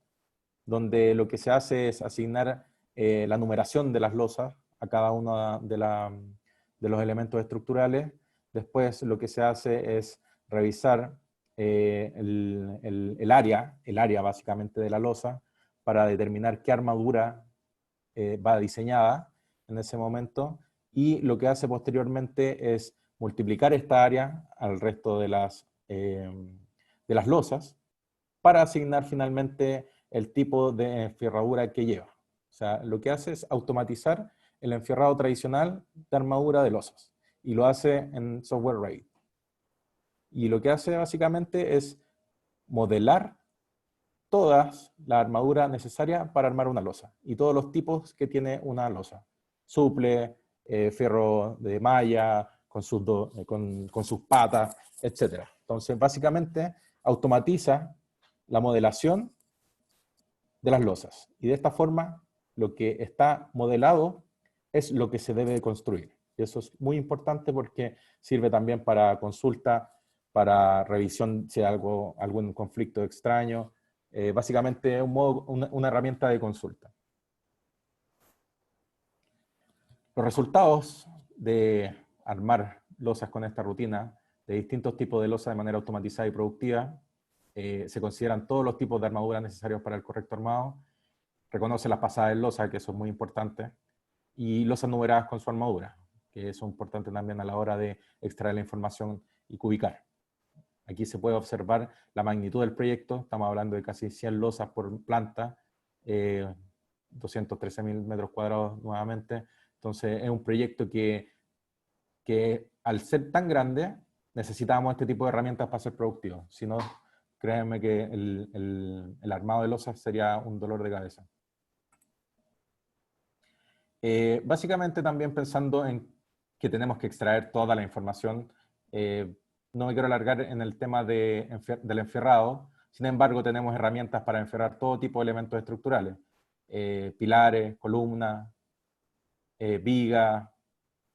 donde lo que se hace es asignar la numeración de las losas a cada uno de los elementos estructurales. Después lo que se hace es revisar el área básicamente de la losa para determinar qué armadura va diseñada en ese momento, y lo que hace posteriormente es multiplicar esta área al resto de las losas para asignar finalmente el tipo de enfierradura que lleva. O sea, lo que hace es automatizar el enfierrado tradicional de armadura de losas, y lo hace en software Revit. Y lo que hace básicamente es modelar todas las armaduras necesarias para armar una losa, y todos los tipos que tiene una losa. Suple, fierro de malla, con sus patas, etc. Entonces, básicamente, automatiza la modelación de las losas. Y de esta forma, lo que está modelado es lo que se debe construir. Y eso es muy importante porque sirve también para consulta, para revisión si hay algún conflicto extraño. Básicamente es una herramienta de consulta. Los resultados de armar losas con esta rutina, de distintos tipos de losas de manera automatizada y productiva, se consideran todos los tipos de armadura necesarios para el correcto armado, reconoce las pasadas de losa, que eso es muy importante, y losas numeradas con su armadura, que eso es importante también a la hora de extraer la información y cubicar. Aquí se puede observar la magnitud del proyecto, estamos hablando de casi 100 losas por planta, 213.000 metros cuadrados nuevamente. Entonces es un proyecto que al ser tan grande necesitábamos este tipo de herramientas para ser productivos. Si no, créanme que el armado de losas sería un dolor de cabeza. Básicamente también pensando en que tenemos que extraer toda la información. No me quiero alargar en el tema del enferrado, sin embargo tenemos herramientas para enferrar todo tipo de elementos estructurales, pilares, columnas, vigas,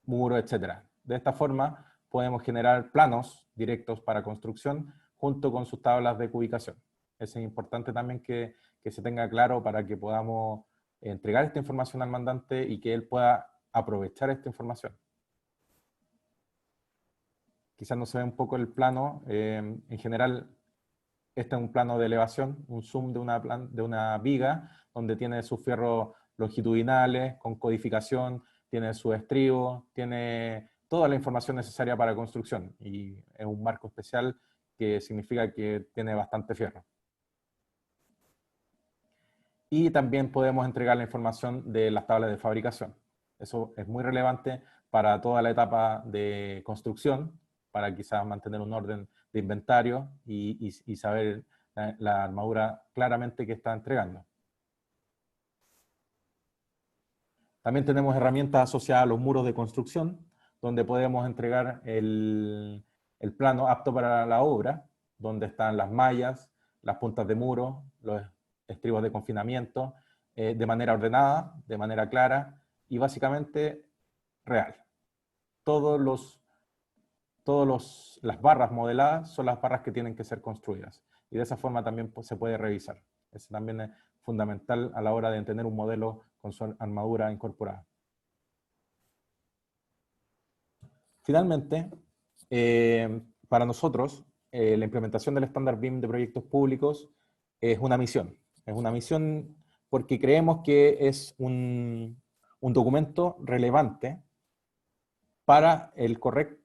muros, etc. De esta forma podemos generar planos directos para construcción junto con sus tablas de cubicación. Eso es importante también que se tenga claro para que podamos entregar esta información al mandante y que él pueda aprovechar esta información. Quizás no se ve un poco el plano. En general, este es un plano de elevación, un zoom de una viga, donde tiene sus fierros longitudinales con codificación, tiene su estribo, tiene toda la información necesaria para construcción. Y es un marco especial que significa que tiene bastante fierro. Y también podemos entregar la información de las tablas de fabricación. Eso es muy relevante para toda la etapa de construcción, para quizás mantener un orden de inventario y saber la armadura claramente que está entregando. También tenemos herramientas asociadas a los muros de construcción, donde podemos entregar el plano apto para la obra, donde están las mallas, las puntas de muro, los estribos de confinamiento, de manera ordenada, de manera clara y básicamente real. Las barras modeladas son las barras que tienen que ser construidas. Y de esa forma también pues, se puede revisar. Eso también es fundamental a la hora de tener un modelo con su armadura incorporada. Finalmente, para nosotros, la implementación del estándar BIM de proyectos públicos es una misión. Es una misión porque creemos que es un documento relevante para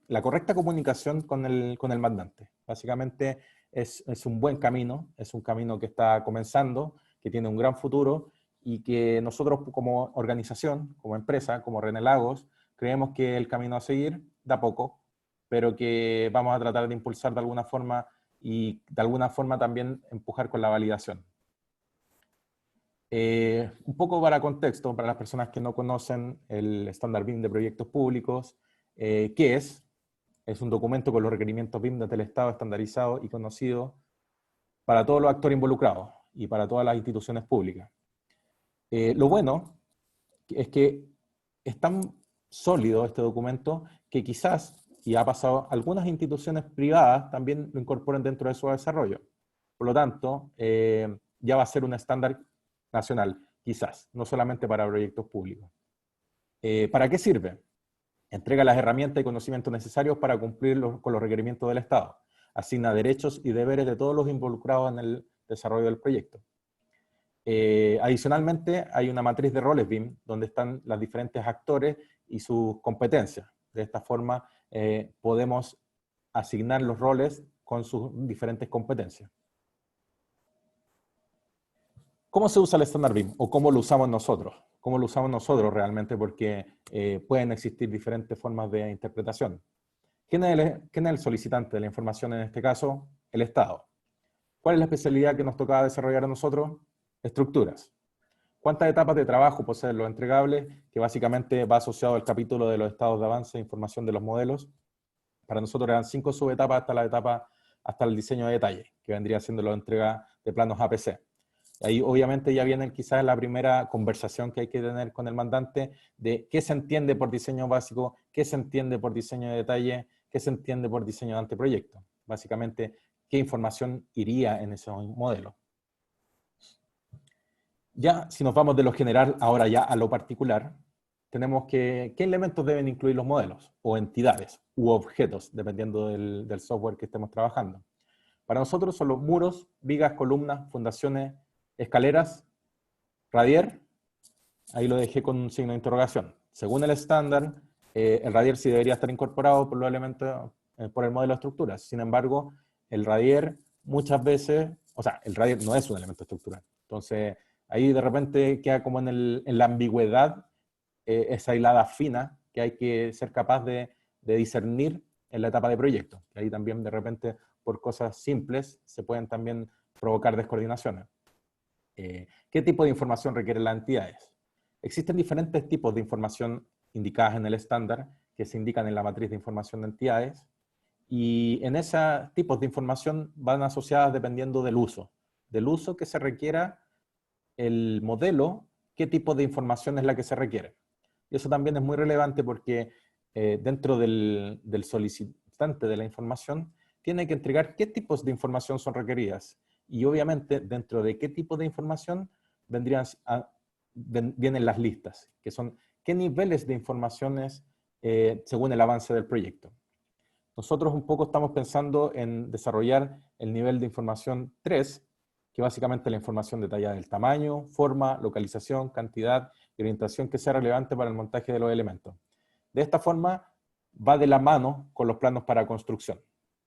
la correcta comunicación con el mandante. Básicamente es un buen camino, es un camino que está comenzando, que tiene un gran futuro y que nosotros como organización, como empresa, como René Lagos, creemos que el camino a seguir da poco, pero que vamos a tratar de impulsar de alguna forma y de alguna forma también empujar con la validación. Un poco para contexto, para las personas que no conocen el estándar BIM de proyectos públicos, ¿qué es? Es un documento con los requerimientos BIM del Estado estandarizado y conocido para todos los actores involucrados y para todas las instituciones públicas. Lo bueno es que es tan sólido este documento que quizás, y ha pasado, algunas instituciones privadas también lo incorporen dentro de su desarrollo. Por lo tanto, ya va a ser un estándar nacional, quizás, no solamente para proyectos públicos. ¿Para qué sirve? Entrega las herramientas y conocimientos necesarios para cumplir con los requerimientos del Estado. Asigna derechos y deberes de todos los involucrados en el desarrollo del proyecto. Adicionalmente, hay una matriz de roles BIM, donde están los diferentes actores y sus competencias. De esta forma, podemos asignar los roles con sus diferentes competencias. ¿Cómo se usa el estándar BIM? ¿O cómo lo usamos nosotros? ¿Cómo lo usamos nosotros realmente? Porque pueden existir diferentes formas de interpretación. ¿Quién es el solicitante de la información en este caso? El Estado. ¿Cuál es la especialidad que nos tocaba desarrollar a nosotros? Estructuras. ¿Cuántas etapas de trabajo poseen los entregables? Que básicamente va asociado al capítulo de los estados de avance e información de los modelos. Para nosotros eran 5 subetapas hasta el diseño de detalle, que vendría siendo la entrega de planos APC. Ahí obviamente ya viene quizás la primera conversación que hay que tener con el mandante de qué se entiende por diseño básico, qué se entiende por diseño de detalle, qué se entiende por diseño de anteproyecto. Básicamente, qué información iría en ese modelo. Ya, si nos vamos de lo general ahora ya a lo particular, tenemos qué elementos deben incluir los modelos, o entidades, u objetos, dependiendo del software que estemos trabajando. Para nosotros son los muros, vigas, columnas, fundaciones, escaleras, radier, ahí lo dejé con un signo de interrogación. Según el estándar, el radier sí debería estar incorporado por los elementos, por el modelo de estructuras. Sin embargo, el radier muchas veces, o sea, el radier no es un elemento estructural. Entonces, ahí de repente queda como en la ambigüedad, esa hilada fina que hay que ser capaz de discernir en la etapa de proyecto. Y ahí también de repente, por cosas simples, se pueden también provocar descoordinaciones. ¿Qué tipo de información requieren las entidades? Existen diferentes tipos de información indicadas en el estándar, que se indican en la matriz de información de entidades, y en esos tipos de información van asociadas dependiendo del uso que se requiera el modelo, qué tipo de información es la que se requiere. Y eso también es muy relevante porque dentro del solicitante de la información tiene que entregar qué tipos de información son requeridas. Y obviamente dentro de qué tipo de información vienen las listas, que son qué niveles de informaciones según el avance del proyecto. Nosotros un poco estamos pensando en desarrollar el nivel de información 3, que básicamente es la información detallada del tamaño, forma, localización, cantidad y orientación que sea relevante para el montaje de los elementos. De esta forma, va de la mano con los planos para construcción.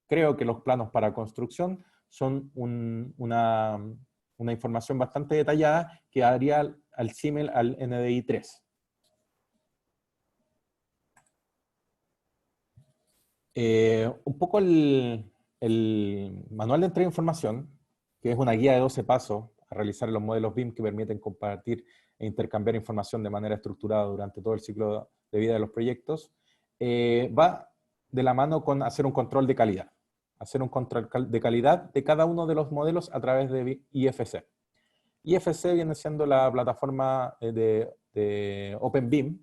Creo que los planos para construcción son una información bastante detallada que haría al símil al NDI 3. Un poco el manual de entrega de información, que es una guía de 12 pasos a realizar los modelos BIM que permiten compartir e intercambiar información de manera estructurada durante todo el ciclo de vida de los proyectos, va de la mano con hacer un control de calidad. Hacer un control de calidad de cada uno de los modelos a través de IFC. IFC viene siendo la plataforma de OpenBIM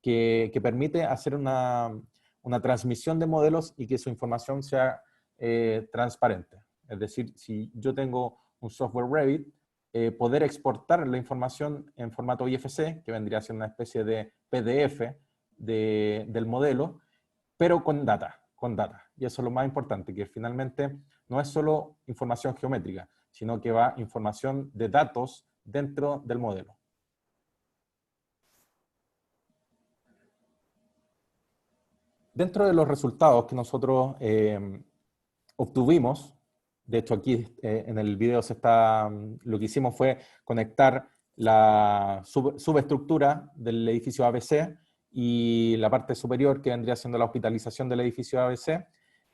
que permite hacer una transmisión de modelos y que su información sea transparente. Es decir, si yo tengo un software Revit, poder exportar la información en formato IFC, que vendría a ser una especie de PDF del modelo, pero con data. Y eso es lo más importante, que finalmente no es solo información geométrica, sino que va información de datos dentro del modelo. Dentro de los resultados que nosotros obtuvimos, de hecho aquí en el video lo que hicimos fue conectar la subestructura del edificio ABC y la parte superior que vendría siendo la hospitalización del edificio ABC,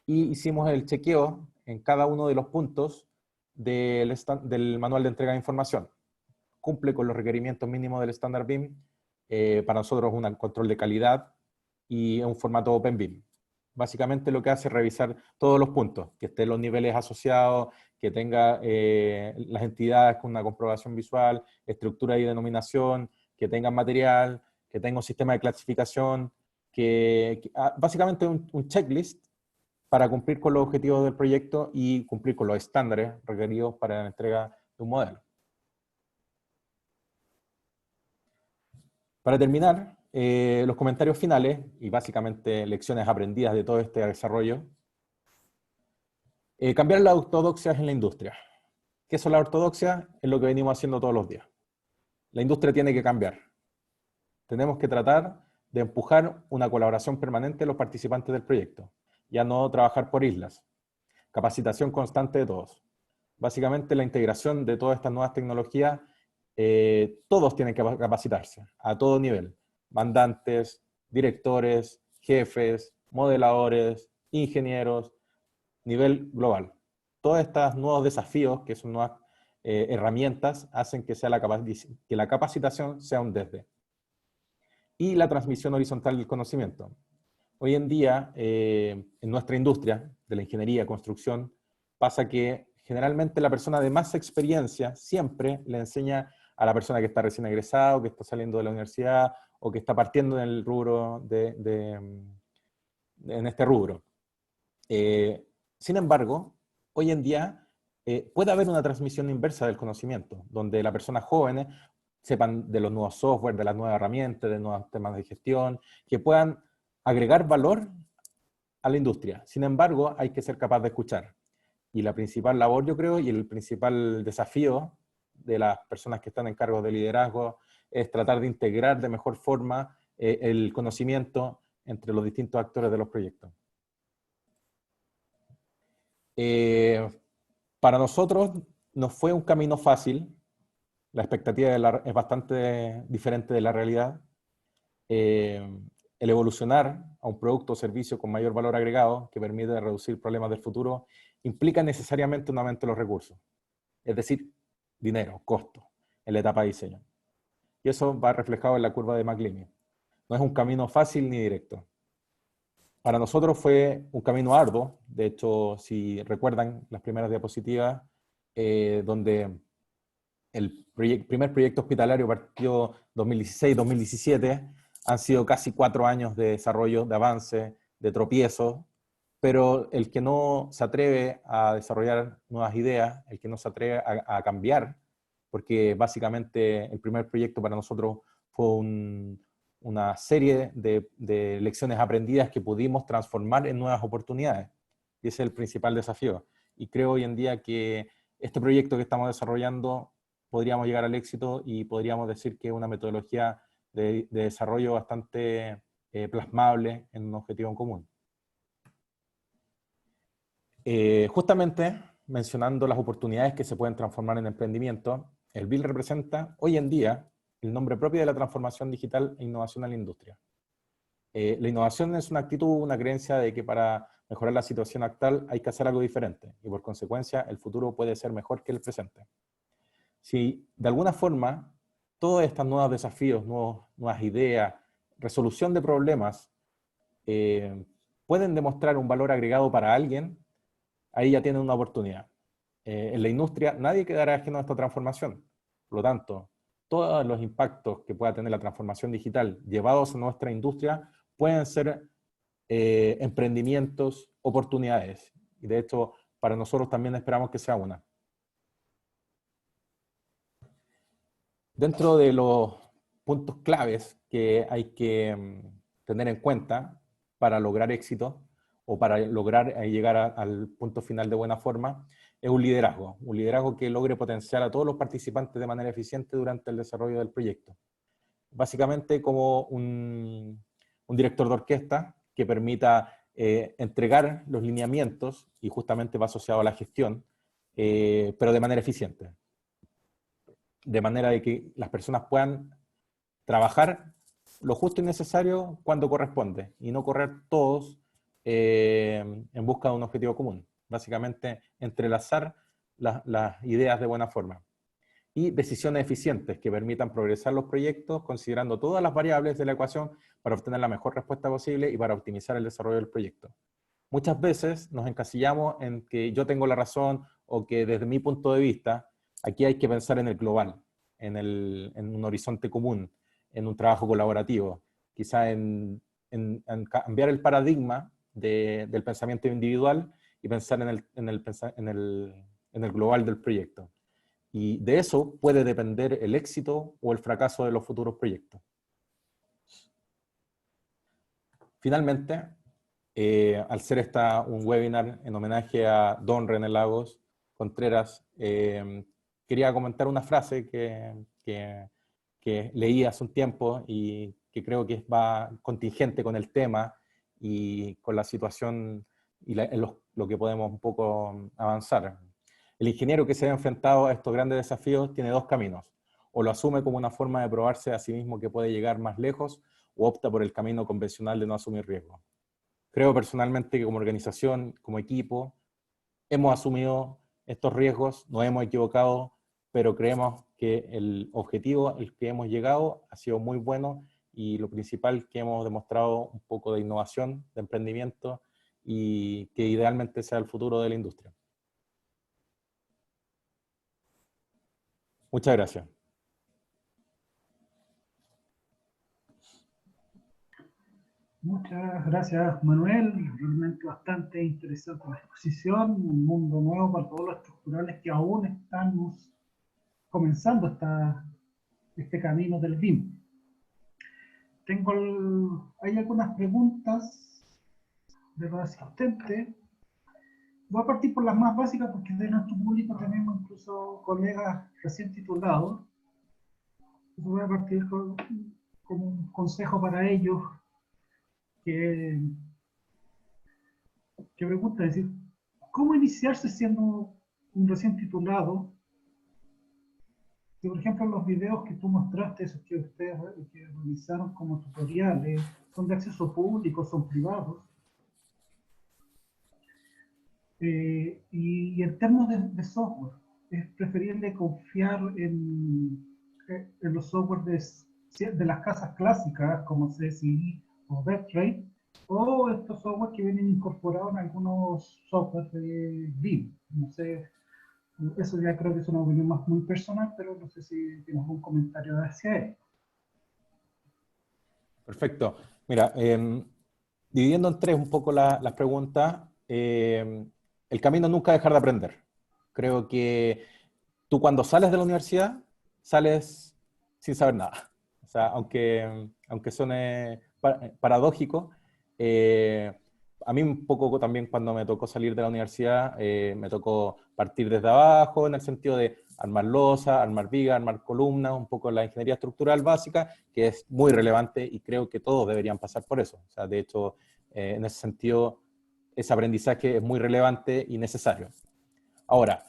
y hicimos el chequeo en cada uno de los puntos del manual de entrega de información. Cumple con los requerimientos mínimos del estándar BIM, para nosotros es un control de calidad y es un formato OpenBIM. Básicamente lo que hace es revisar todos los puntos, que estén los niveles asociados, que tenga las entidades con una comprobación visual, estructura y denominación, que tengan material, que tenga un sistema de clasificación, básicamente un checklist para cumplir con los objetivos del proyecto y cumplir con los estándares requeridos para la entrega de un modelo. Para terminar, los comentarios finales y básicamente lecciones aprendidas de todo este desarrollo. Cambiar las ortodoxias en la industria. ¿Qué son las ortodoxias? Es lo que venimos haciendo todos los días. La industria tiene que cambiar. Tenemos que tratar de empujar una colaboración permanente de los participantes del proyecto. Ya no trabajar por islas. Capacitación constante de todos. Básicamente la integración de todas estas nuevas tecnologías, todos tienen que capacitarse a todo nivel. Mandantes, directores, jefes, modeladores, ingenieros, nivel global. Todos estos nuevos desafíos, que son nuevas herramientas, hacen que la capacitación sea un desde. Y la transmisión horizontal del conocimiento. Hoy en día, en nuestra industria de la ingeniería, construcción, pasa que generalmente la persona de más experiencia siempre le enseña a la persona que está recién egresada o que está saliendo de la universidad o que está partiendo en el rubro en este rubro. Sin embargo, hoy en día puede haber una transmisión inversa del conocimiento, donde las personas jóvenes sepan de los nuevos software, de las nuevas herramientas, de nuevos temas de gestión, que puedan agregar valor a la industria. Sin embargo, hay que ser capaz de escuchar. Y la principal labor, yo creo, y el principal desafío de las personas que están en cargos de liderazgo es tratar de integrar de mejor forma el conocimiento entre los distintos actores de los proyectos. Para nosotros no fue un camino fácil. La expectativa es bastante diferente de la realidad. El evolucionar a un producto o servicio con mayor valor agregado que permite reducir problemas del futuro implica necesariamente un aumento de los recursos, es decir, dinero, costo, en la etapa de diseño. Y eso va reflejado en la curva de McLeamy. No es un camino fácil ni directo. Para nosotros fue un camino arduo. De hecho, si recuerdan las primeras diapositivas, donde el primer proyecto hospitalario partió 2016-2017, han sido casi 4 años de desarrollo, de avance, de tropiezos, pero el que no se atreve a desarrollar nuevas ideas, el que no se atreve a cambiar, porque básicamente el primer proyecto para nosotros fue una serie de lecciones aprendidas que pudimos transformar en nuevas oportunidades. Y ese es el principal desafío. Y creo hoy en día que este proyecto que estamos desarrollando podríamos llegar al éxito y podríamos decir que es una metodología de desarrollo bastante plasmable en un objetivo en común. Justamente mencionando las oportunidades que se pueden transformar en emprendimiento, el BIL representa hoy en día el nombre propio de la transformación digital e innovación en la industria. La innovación es una actitud, una creencia de que para mejorar la situación actual hay que hacer algo diferente y por consecuencia el futuro puede ser mejor que el presente. Si de alguna forma todos estos nuevos desafíos, nuevas ideas, resolución de problemas pueden demostrar un valor agregado para alguien, ahí ya tienen una oportunidad. En la industria nadie quedará ajeno a esta transformación. Por lo tanto, todos los impactos que pueda tener la transformación digital llevados a nuestra industria pueden ser emprendimientos, oportunidades. Y de hecho, para nosotros también esperamos que sea una. Dentro de los puntos claves que hay que tener en cuenta para lograr éxito o para lograr llegar al punto final de buena forma, es un liderazgo que logre potenciar a todos los participantes de manera eficiente durante el desarrollo del proyecto. Básicamente como un director de orquesta que permita entregar los lineamientos, y justamente va asociado a la gestión, pero de manera eficiente. De manera de que las personas puedan trabajar lo justo y necesario cuando corresponde y no correr todos en busca de un objetivo común. Básicamente, entrelazar las ideas de buena forma. Y decisiones eficientes que permitan progresar los proyectos considerando todas las variables de la ecuación para obtener la mejor respuesta posible y para optimizar el desarrollo del proyecto. Muchas veces nos encasillamos en que yo tengo la razón o que desde mi punto de vista, aquí hay que pensar en el global, en un horizonte común, en un trabajo colaborativo, quizá en cambiar el paradigma del pensamiento individual y pensar en el global del proyecto. Y de eso puede depender el éxito o el fracaso de los futuros proyectos. Finalmente, al ser un webinar en homenaje a don René Lagos Contreras, quería comentar una frase que leí hace un tiempo y que creo que va contingente con el tema y con la situación y lo que podemos un poco avanzar. El ingeniero que se ha enfrentado a estos grandes desafíos tiene dos caminos. O lo asume como una forma de probarse a sí mismo que puede llegar más lejos, o opta por el camino convencional de no asumir riesgos. Creo personalmente que como organización, como equipo, hemos asumido estos riesgos, nos hemos equivocado, pero creemos que el objetivo al que hemos llegado ha sido muy bueno y lo principal que hemos demostrado un poco de innovación, de emprendimiento y que idealmente sea el futuro de la industria. Muchas gracias. Muchas gracias, Manuel. Realmente bastante interesante la exposición, un mundo nuevo para todos los estructurales que aún estamos comenzando este camino del BIM. Hay algunas preguntas de los asistentes. Voy a partir por las más básicas porque de nuestro público tenemos incluso colegas recién titulados. Voy a partir con un consejo para ellos que pregunta, es decir, ¿cómo iniciarse siendo un recién titulado? Si, por ejemplo, los videos que tú mostraste, esos que ustedes que realizaron como tutoriales, son de acceso público, son privados. Y en términos de software, es preferible confiar en en los software de las casas clásicas como CSI o Best-Rate, o estos software que vienen incorporados en algunos software de BIM. No sé, eso ya creo que es una opinión más muy personal, pero no sé si tienes algún comentario hacia él. Perfecto. Mira, dividiendo en tres un poco las preguntas, el camino nunca dejar de aprender. Creo que tú cuando sales de la universidad, sales sin saber nada. O sea, aunque suene paradójico, a mí un poco también cuando me tocó salir de la universidad, me tocó partir desde abajo, en el sentido de armar losa, armar vigas, armar columnas, un poco la ingeniería estructural básica, que es muy relevante y creo que todos deberían pasar por eso. O sea, de hecho, en ese sentido, ese aprendizaje es muy relevante y necesario. Ahora,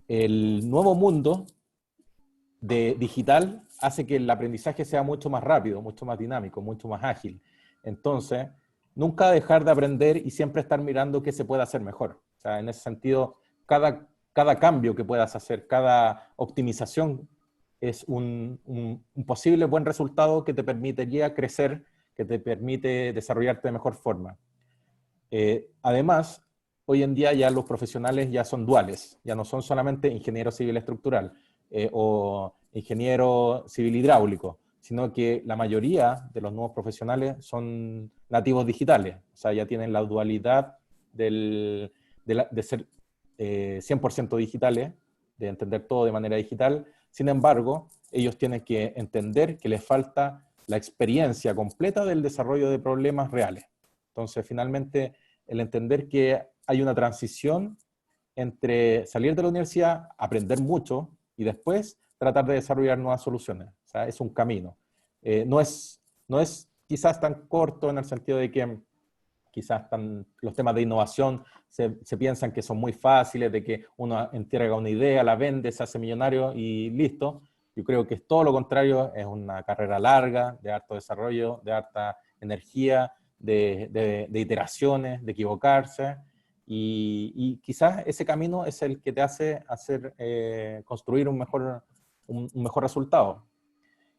el nuevo mundo digital hace que el aprendizaje sea mucho más rápido, mucho más dinámico, mucho más ágil. Entonces, nunca dejar de aprender y siempre estar mirando qué se puede hacer mejor. O sea, en ese sentido, cada cambio que puedas hacer, cada optimización es un posible buen resultado que te permitiría crecer, que te permite desarrollarte de mejor forma. Además, hoy en día ya los profesionales ya son duales, ya no son solamente ingeniero civil estructural o ingeniero civil hidráulico, sino que la mayoría de los nuevos profesionales son nativos digitales, o sea, ya tienen la dualidad de ser 100% digitales, de entender todo de manera digital. Sin embargo, ellos tienen que entender que les falta la experiencia completa del desarrollo de problemas reales. Entonces, finalmente, el entender que hay una transición entre salir de la universidad, aprender mucho y después tratar de desarrollar nuevas soluciones. O sea, es un camino. No es quizás tan corto en el sentido de que quizás los temas de innovación se piensan que son muy fáciles, de que uno entrega una idea, la vende, se hace millonario y listo. Yo creo que es todo lo contrario, es una carrera larga, de harto desarrollo, de harta energía, de iteraciones, de equivocarse, y quizás ese camino es el que te hace construir un mejor resultado.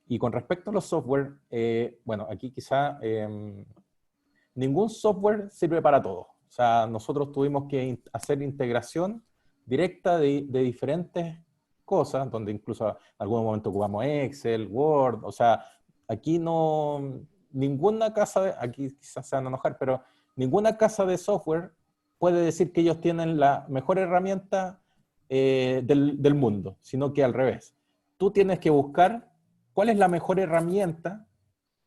Y con respecto a los software, bueno, aquí quizás ningún software sirve para todo. O sea, nosotros tuvimos que hacer integración directa de diferentes cosas, donde incluso en algún momento ocupamos Excel, Word, o sea, aquí no, ninguna casa, aquí quizás se van a enojar, pero ninguna casa de software puede decir que ellos tienen la mejor herramienta del mundo, sino que al revés. Tú tienes que buscar cuál es la mejor herramienta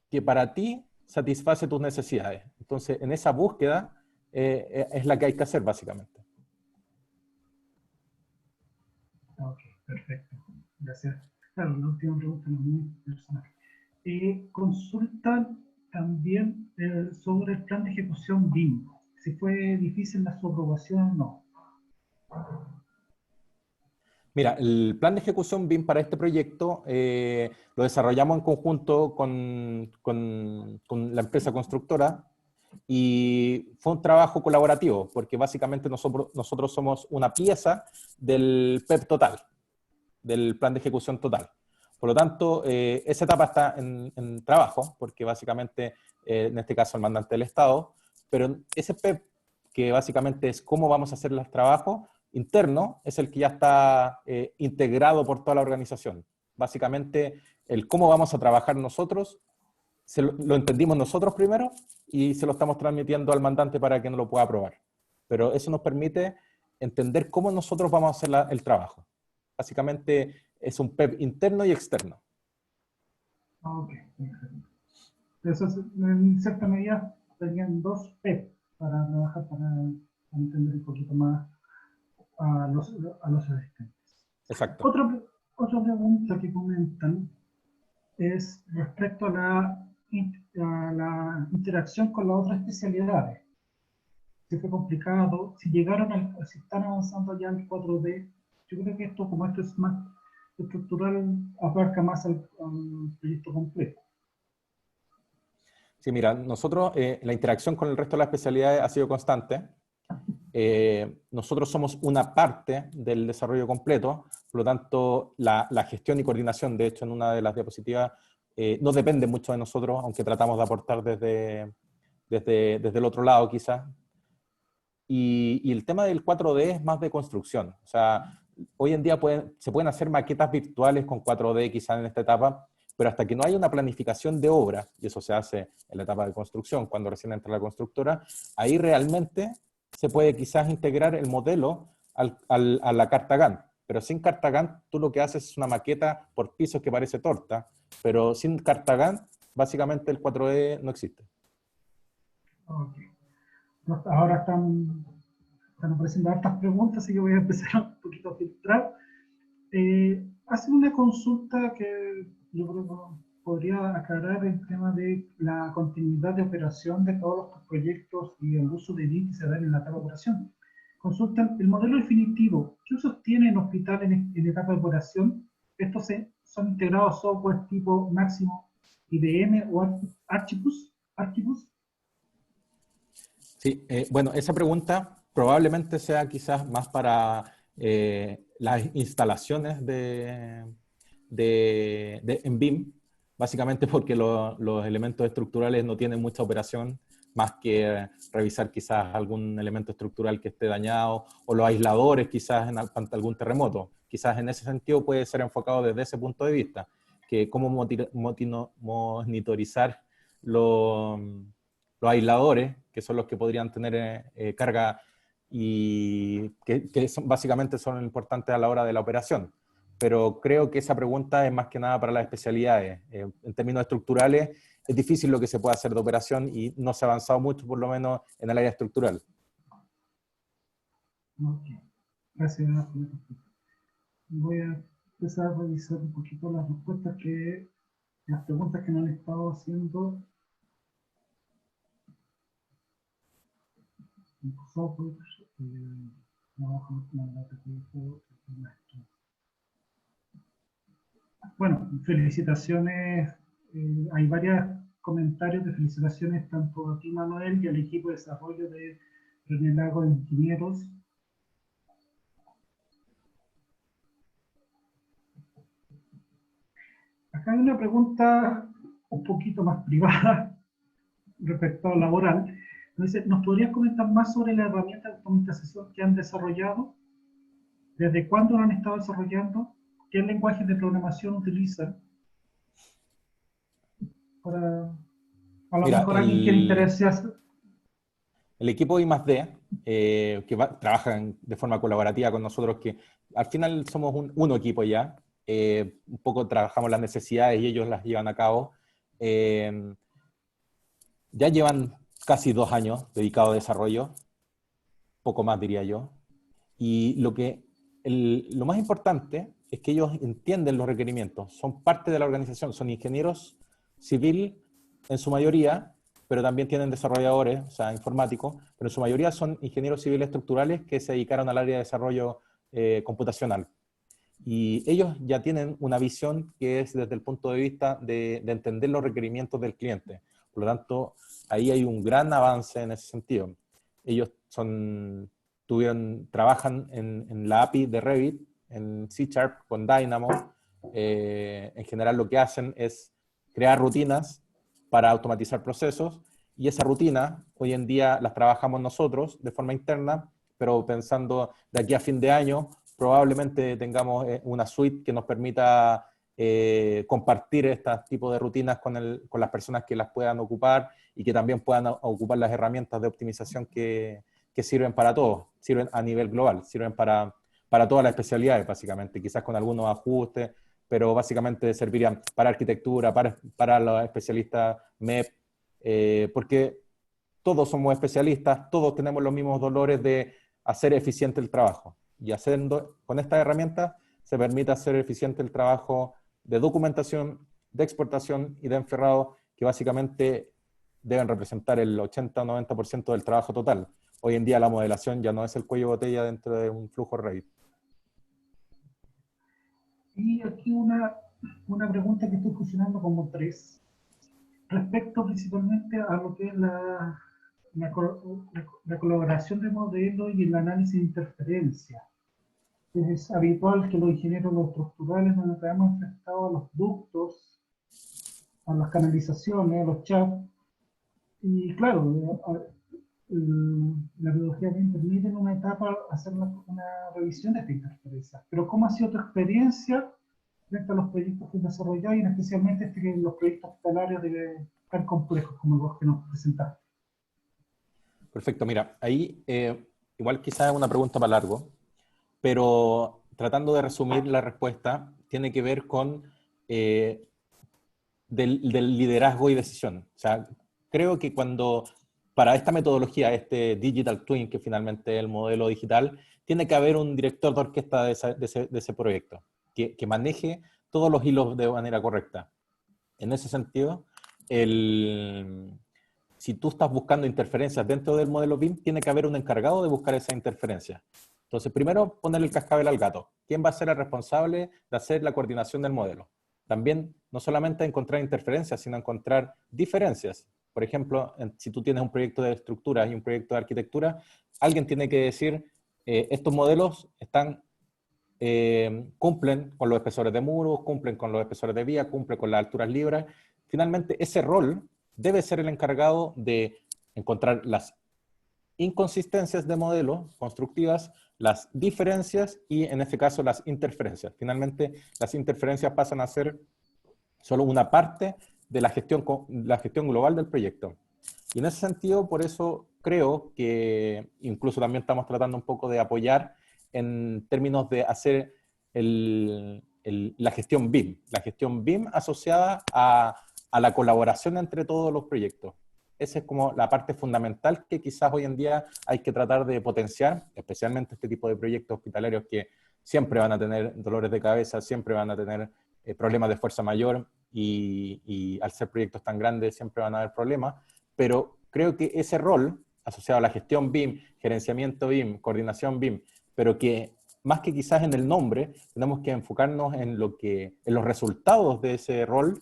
que para ti satisface tus necesidades. Entonces, en esa búsqueda es la que hay que hacer, básicamente. Ok, perfecto. Gracias. Claro, la última pregunta no es muy personal. Consultan también sobre el plan de ejecución BIM, si fue difícil la su aprobación o no. Mira, el plan de ejecución BIM para este proyecto lo desarrollamos en conjunto con la empresa constructora y fue un trabajo colaborativo, porque básicamente nosotros somos una pieza del PEP total, del plan de ejecución total. Por lo tanto, esa etapa está en trabajo, porque básicamente, en este caso, el mandante del Estado, pero ese PEP, que básicamente es cómo vamos a hacer los trabajos interno, es el que ya está integrado por toda la organización. Básicamente, el cómo vamos a trabajar nosotros, lo entendimos nosotros primero y se lo estamos transmitiendo al mandante para que nos lo pueda aprobar. Pero eso nos permite entender cómo nosotros vamos a hacer el trabajo. Básicamente es un PEP interno y externo. Ok, perfecto. Entonces, en cierta medida, tenían dos PEP para trabajar, para entender un poquito más a los asistentes. Exacto. Otra pregunta que comentan es respecto a la interacción con las otras especialidades. Si fue complicado, si están avanzando ya en 4D, yo creo que esto, como esto es más estructural, abarca más al proyecto completo. Sí, mira, nosotros, la interacción con el resto de las especialidades ha sido constante. nosotros somos una parte del desarrollo completo, por lo tanto, la gestión y coordinación, de hecho, en una de las diapositivas, no depende mucho de nosotros, aunque tratamos de aportar desde el otro lado, quizás. Y el tema del 4D es más de construcción. O sea, hoy en día se pueden hacer maquetas virtuales con 4D quizás en esta etapa, pero hasta que no haya una planificación de obra, y eso se hace en la etapa de construcción, cuando recién entra la constructora, ahí realmente se puede quizás integrar el modelo a la carta Gantt. Pero sin carta Gantt, tú lo que haces es una maqueta por pisos que parece torta, pero sin carta Gantt, básicamente el 4D no existe. Ok. Ahora están apareciendo hartas preguntas, así que voy a empezar un poquito a filtrar. Hacen una consulta que yo creo que podría aclarar el tema de la continuidad de operación de todos los proyectos y el uso de BIM que se da en la etapa de operación. Consultan el modelo definitivo. ¿Qué usos tiene en hospital en etapa de operación? ¿Estos son integrados a software tipo Máximo IBM o Archibus? Sí, bueno, esa pregunta probablemente sea quizás más para las instalaciones en BIM, básicamente porque los elementos estructurales no tienen mucha operación más que revisar quizás algún elemento estructural que esté dañado o los aisladores quizás ante algún terremoto. Quizás en ese sentido puede ser enfocado desde ese punto de vista, que cómo monitorizar los aisladores, que son los que podrían tener carga y que básicamente son importantes a la hora de la operación. Pero creo que esa pregunta es más que nada para las especialidades. En términos estructurales, es difícil lo que se puede hacer de operación y no se ha avanzado mucho, por lo menos en el área estructural. Ok, gracias. Voy a empezar a revisar un poquito las respuestas las preguntas que me han estado haciendo. Software, bueno, felicitaciones. Hay varios comentarios de felicitaciones tanto a ti, Manuel, y al equipo de desarrollo de René Lago de Ingenieros. Acá hay una pregunta un poquito más privada respecto al laboral. Entonces, ¿nos podrías comentar más sobre la herramienta de automatización que han desarrollado? ¿Desde cuándo lo han estado desarrollando? ¿Qué lenguajes de programación utilizan? Para a lo Mira, mejor alguien quiere interesarse. el equipo de I+D, trabajan de forma colaborativa con nosotros, que al final somos un equipo ya, un poco trabajamos las necesidades y ellos las llevan a cabo. Ya llevan casi 2 años dedicados a desarrollo, poco más diría yo, y lo más importante es que ellos entienden los requerimientos, son parte de la organización, son ingenieros civil en su mayoría, pero también tienen desarrolladores, o sea, informáticos, pero en su mayoría son ingenieros civiles estructurales que se dedicaron al área de desarrollo computacional. Y ellos ya tienen una visión que es desde el punto de vista de entender los requerimientos del cliente. Por lo tanto, ahí hay un gran avance en ese sentido. Ellos trabajan en la API de Revit, en C# con Dynamo. En general lo que hacen es crear rutinas para automatizar procesos y esa rutina hoy en día las trabajamos nosotros de forma interna, pero pensando de aquí a fin de año probablemente tengamos una suite que nos permita compartir este tipo de rutinas con las personas que las puedan ocupar y que también puedan ocupar las herramientas de optimización que sirven para todos, sirven a nivel global, sirven para todas las especialidades básicamente, quizás con algunos ajustes, pero básicamente servirían para arquitectura, para los especialistas MEP, porque todos somos especialistas, todos tenemos los mismos dolores de hacer eficiente el trabajo. Y con estas herramientas se permite hacer eficiente el trabajo de documentación, de exportación y de enferrado, que básicamente deben representar el 80 o 90% del trabajo total. Hoy en día la modelación ya no es el cuello de botella dentro de un flujo Revit. Y aquí una pregunta que estoy fusionando como tres, respecto principalmente a lo que es la colaboración de modelos y el análisis de interferencia. Es habitual que los ingenieros los estructurales nos hayamos enfrentado a los ductos, a las canalizaciones, a los chats, y claro, la biología BIM permite en una etapa hacer una revisión de esta interferencia. Pero ¿cómo ha sido tu experiencia frente a los proyectos que has desarrollado y especialmente los proyectos hospitalarios tan complejos como los que nos presentaste? Perfecto, mira, ahí igual quizás es una pregunta para largo, pero tratando de resumir la respuesta, tiene que ver con del liderazgo y decisión. O sea, creo que para esta metodología, este Digital Twin, que finalmente es el modelo digital, tiene que haber un director de orquesta de ese proyecto, que maneje todos los hilos de manera correcta. En ese sentido, si tú estás buscando interferencias dentro del modelo BIM, tiene que haber un encargado de buscar esas interferencias. Entonces, primero, ponerle el cascabel al gato. ¿Quién va a ser el responsable de hacer la coordinación del modelo? También, no solamente encontrar interferencias, sino encontrar diferencias. Por ejemplo, si tú tienes un proyecto de estructura y un proyecto de arquitectura, alguien tiene que decir, estos modelos cumplen con los espesores de muros, cumplen con los espesores de vía, cumplen con las alturas libres. Finalmente, ese rol debe ser el encargado de encontrar las inconsistencias de modelo constructivas, las diferencias y, en este caso, las interferencias. Finalmente, las interferencias pasan a ser solo una parte de la gestión global del proyecto. Y en ese sentido, por eso creo que incluso también estamos tratando un poco de apoyar en términos de hacer la gestión BIM asociada a la colaboración entre todos los proyectos. Esa es como la parte fundamental que quizás hoy en día hay que tratar de potenciar, especialmente este tipo de proyectos hospitalarios que siempre van a tener dolores de cabeza, siempre van a tener problemas de fuerza mayor y al ser proyectos tan grandes siempre van a haber problemas, pero creo que ese rol asociado a la gestión BIM, gerenciamiento BIM, coordinación BIM, pero que más que quizás en el nombre, tenemos que enfocarnos en los resultados de ese rol.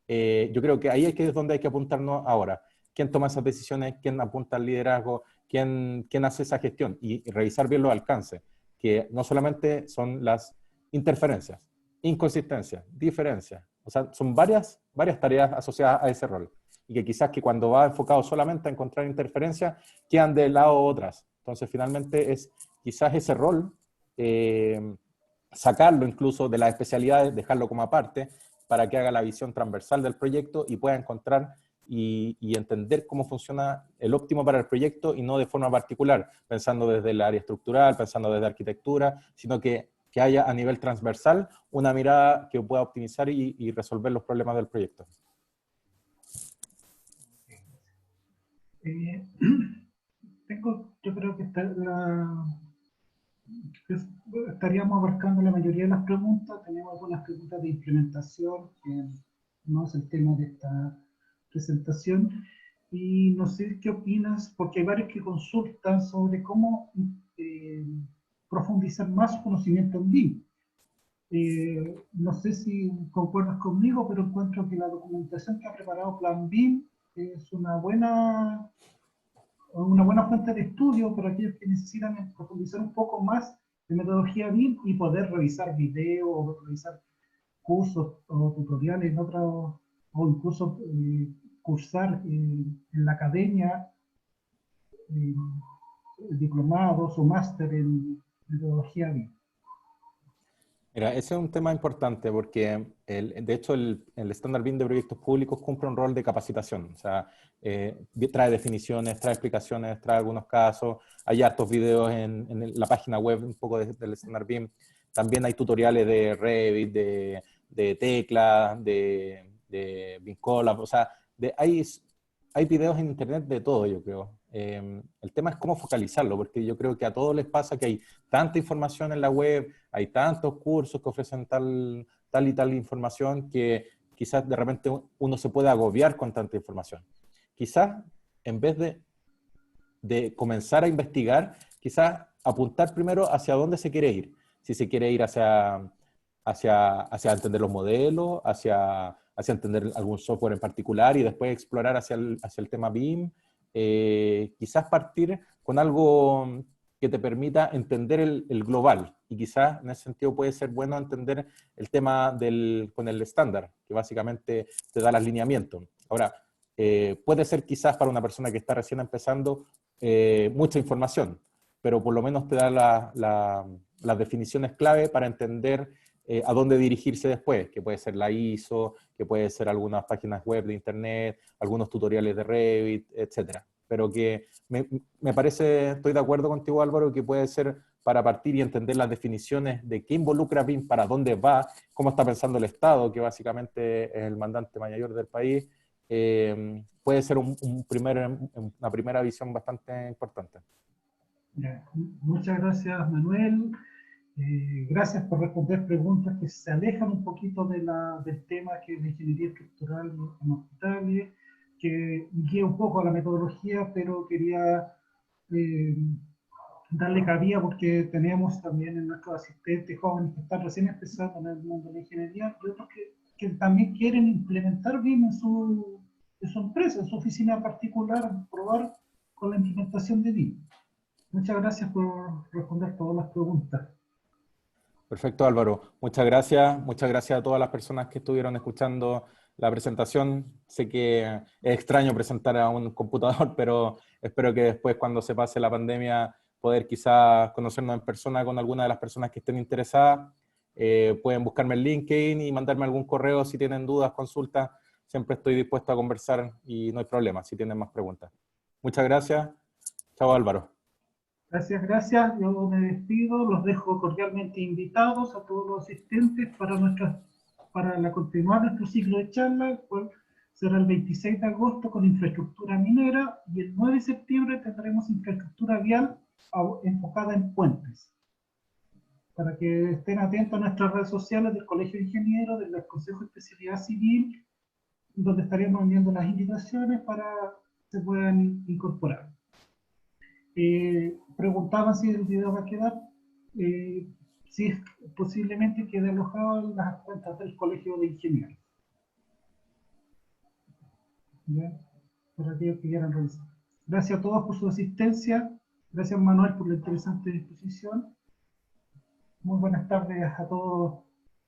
Yo creo que ahí es donde hay que apuntarnos ahora. ¿Quién toma esas decisiones? ¿Quién apunta al liderazgo? ¿Quién hace esa gestión? Y revisar bien los alcances, que no solamente son las interferencias, inconsistencias, diferencias. O sea, son varias tareas asociadas a ese rol. Y que quizás que cuando va enfocado solamente a encontrar interferencias, quedan de lado otras. Entonces, finalmente es quizás ese rol, sacarlo incluso de las especialidades, dejarlo como aparte, para que haga la visión transversal del proyecto y pueda encontrar y entender cómo funciona el óptimo para el proyecto y no de forma particular, pensando desde el área estructural, pensando desde arquitectura, sino que haya a nivel transversal una mirada que pueda optimizar y resolver los problemas del proyecto. Yo creo que estaríamos abarcando la mayoría de las preguntas. Tenemos algunas preguntas de implementación, que no es el tema de esta presentación. Y no sé qué opinas, porque hay varios que consultan sobre cómo profundizar más su conocimiento en BIM. No sé si concuerdas conmigo, pero encuentro que la documentación que ha preparado Plan BIM es una buena fuente de estudio para aquellos que necesitan profundizar un poco más en metodología BIM y poder revisar videos o revisar cursos o tutoriales en otros, o incluso cursar en la academia diplomados o máster en metodología BIM. Mira, ese es un tema importante porque, de hecho, el estándar BIM de proyectos públicos cumple un rol de capacitación. O sea, trae definiciones, trae explicaciones, trae algunos casos. Hay hartos videos en la página web un poco del estándar BIM. También hay tutoriales de Revit, de Tecla, de BIM Collab. O sea, hay videos en internet de todo, yo creo. El tema es cómo focalizarlo, porque yo creo que a todos les pasa que hay tanta información en la web, hay tantos cursos que ofrecen tal y tal información que quizás de repente uno se puede agobiar con tanta información. Quizás en vez de comenzar a investigar, quizás apuntar primero hacia dónde se quiere ir. Si se quiere ir hacia entender los modelos, hacia entender algún software en particular y después explorar hacia el tema BIM, quizás partir con algo que te permita entender el global. Y quizás en ese sentido puede ser bueno entender el tema con el estándar, que básicamente te da los lineamientos. Ahora, puede ser quizás para una persona que está recién empezando mucha información, pero por lo menos te da las definiciones clave para entender a dónde dirigirse después, que puede ser la ISO, que puede ser algunas páginas web de internet, algunos tutoriales de Revit, etcétera. Pero que me parece, estoy de acuerdo contigo, Álvaro, que puede ser para partir y entender las definiciones de qué involucra BIM, para dónde va, cómo está pensando el Estado, que básicamente es el mandante mayor del país, puede ser una primera visión bastante importante. Ya, muchas gracias, Manuel. Gracias por responder preguntas que se alejan un poquito del tema que es la ingeniería estructural en hospitales, que guía un poco a la metodología, pero quería eh, darle cabida porque tenemos también en nuestros asistentes jóvenes que están recién empezando en el mundo de la ingeniería y otros que también quieren implementar bien en su empresa, en su oficina particular, probar con la implementación de BIM. Muchas gracias por responder todas las preguntas. Perfecto, Álvaro. Muchas gracias. Muchas gracias a todas las personas que estuvieron escuchando la presentación. Sé que es extraño presentar a un computador, pero espero que después, cuando se pase la pandemia, poder quizás conocernos en persona con alguna de las personas que estén interesadas. Pueden buscarme en LinkedIn y mandarme algún correo si tienen dudas, consultas. Siempre estoy dispuesto a conversar y no hay problema si tienen más preguntas. Muchas gracias. Chao, Álvaro. Gracias, gracias. Yo me despido. Los dejo cordialmente invitados a todos los asistentes para continuar nuestro ciclo de charla, el cual será el 26 de agosto con infraestructura minera y el 9 de septiembre tendremos infraestructura vial enfocada en puentes. Para que estén atentos a nuestras redes sociales del Colegio de Ingenieros, del Consejo de Especialidad Civil, donde estaremos enviando las invitaciones para que se puedan incorporar. Preguntaban si el video va a quedar, si posiblemente quede alojado en las cuentas del Colegio de Ingenieros. ¿Ya? Para aquellos que quieran revisar. Gracias a todos por su asistencia. Gracias, Manuel, por la interesante exposición. Muy buenas tardes a todos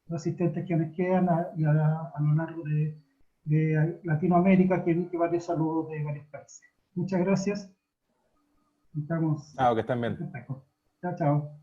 los asistentes que nos quedan a lo largo de Latinoamérica, que vi que varios saludos de varios países. Muchas gracias. Estamos Chao, que estén bien. en contacto. Chao, chao.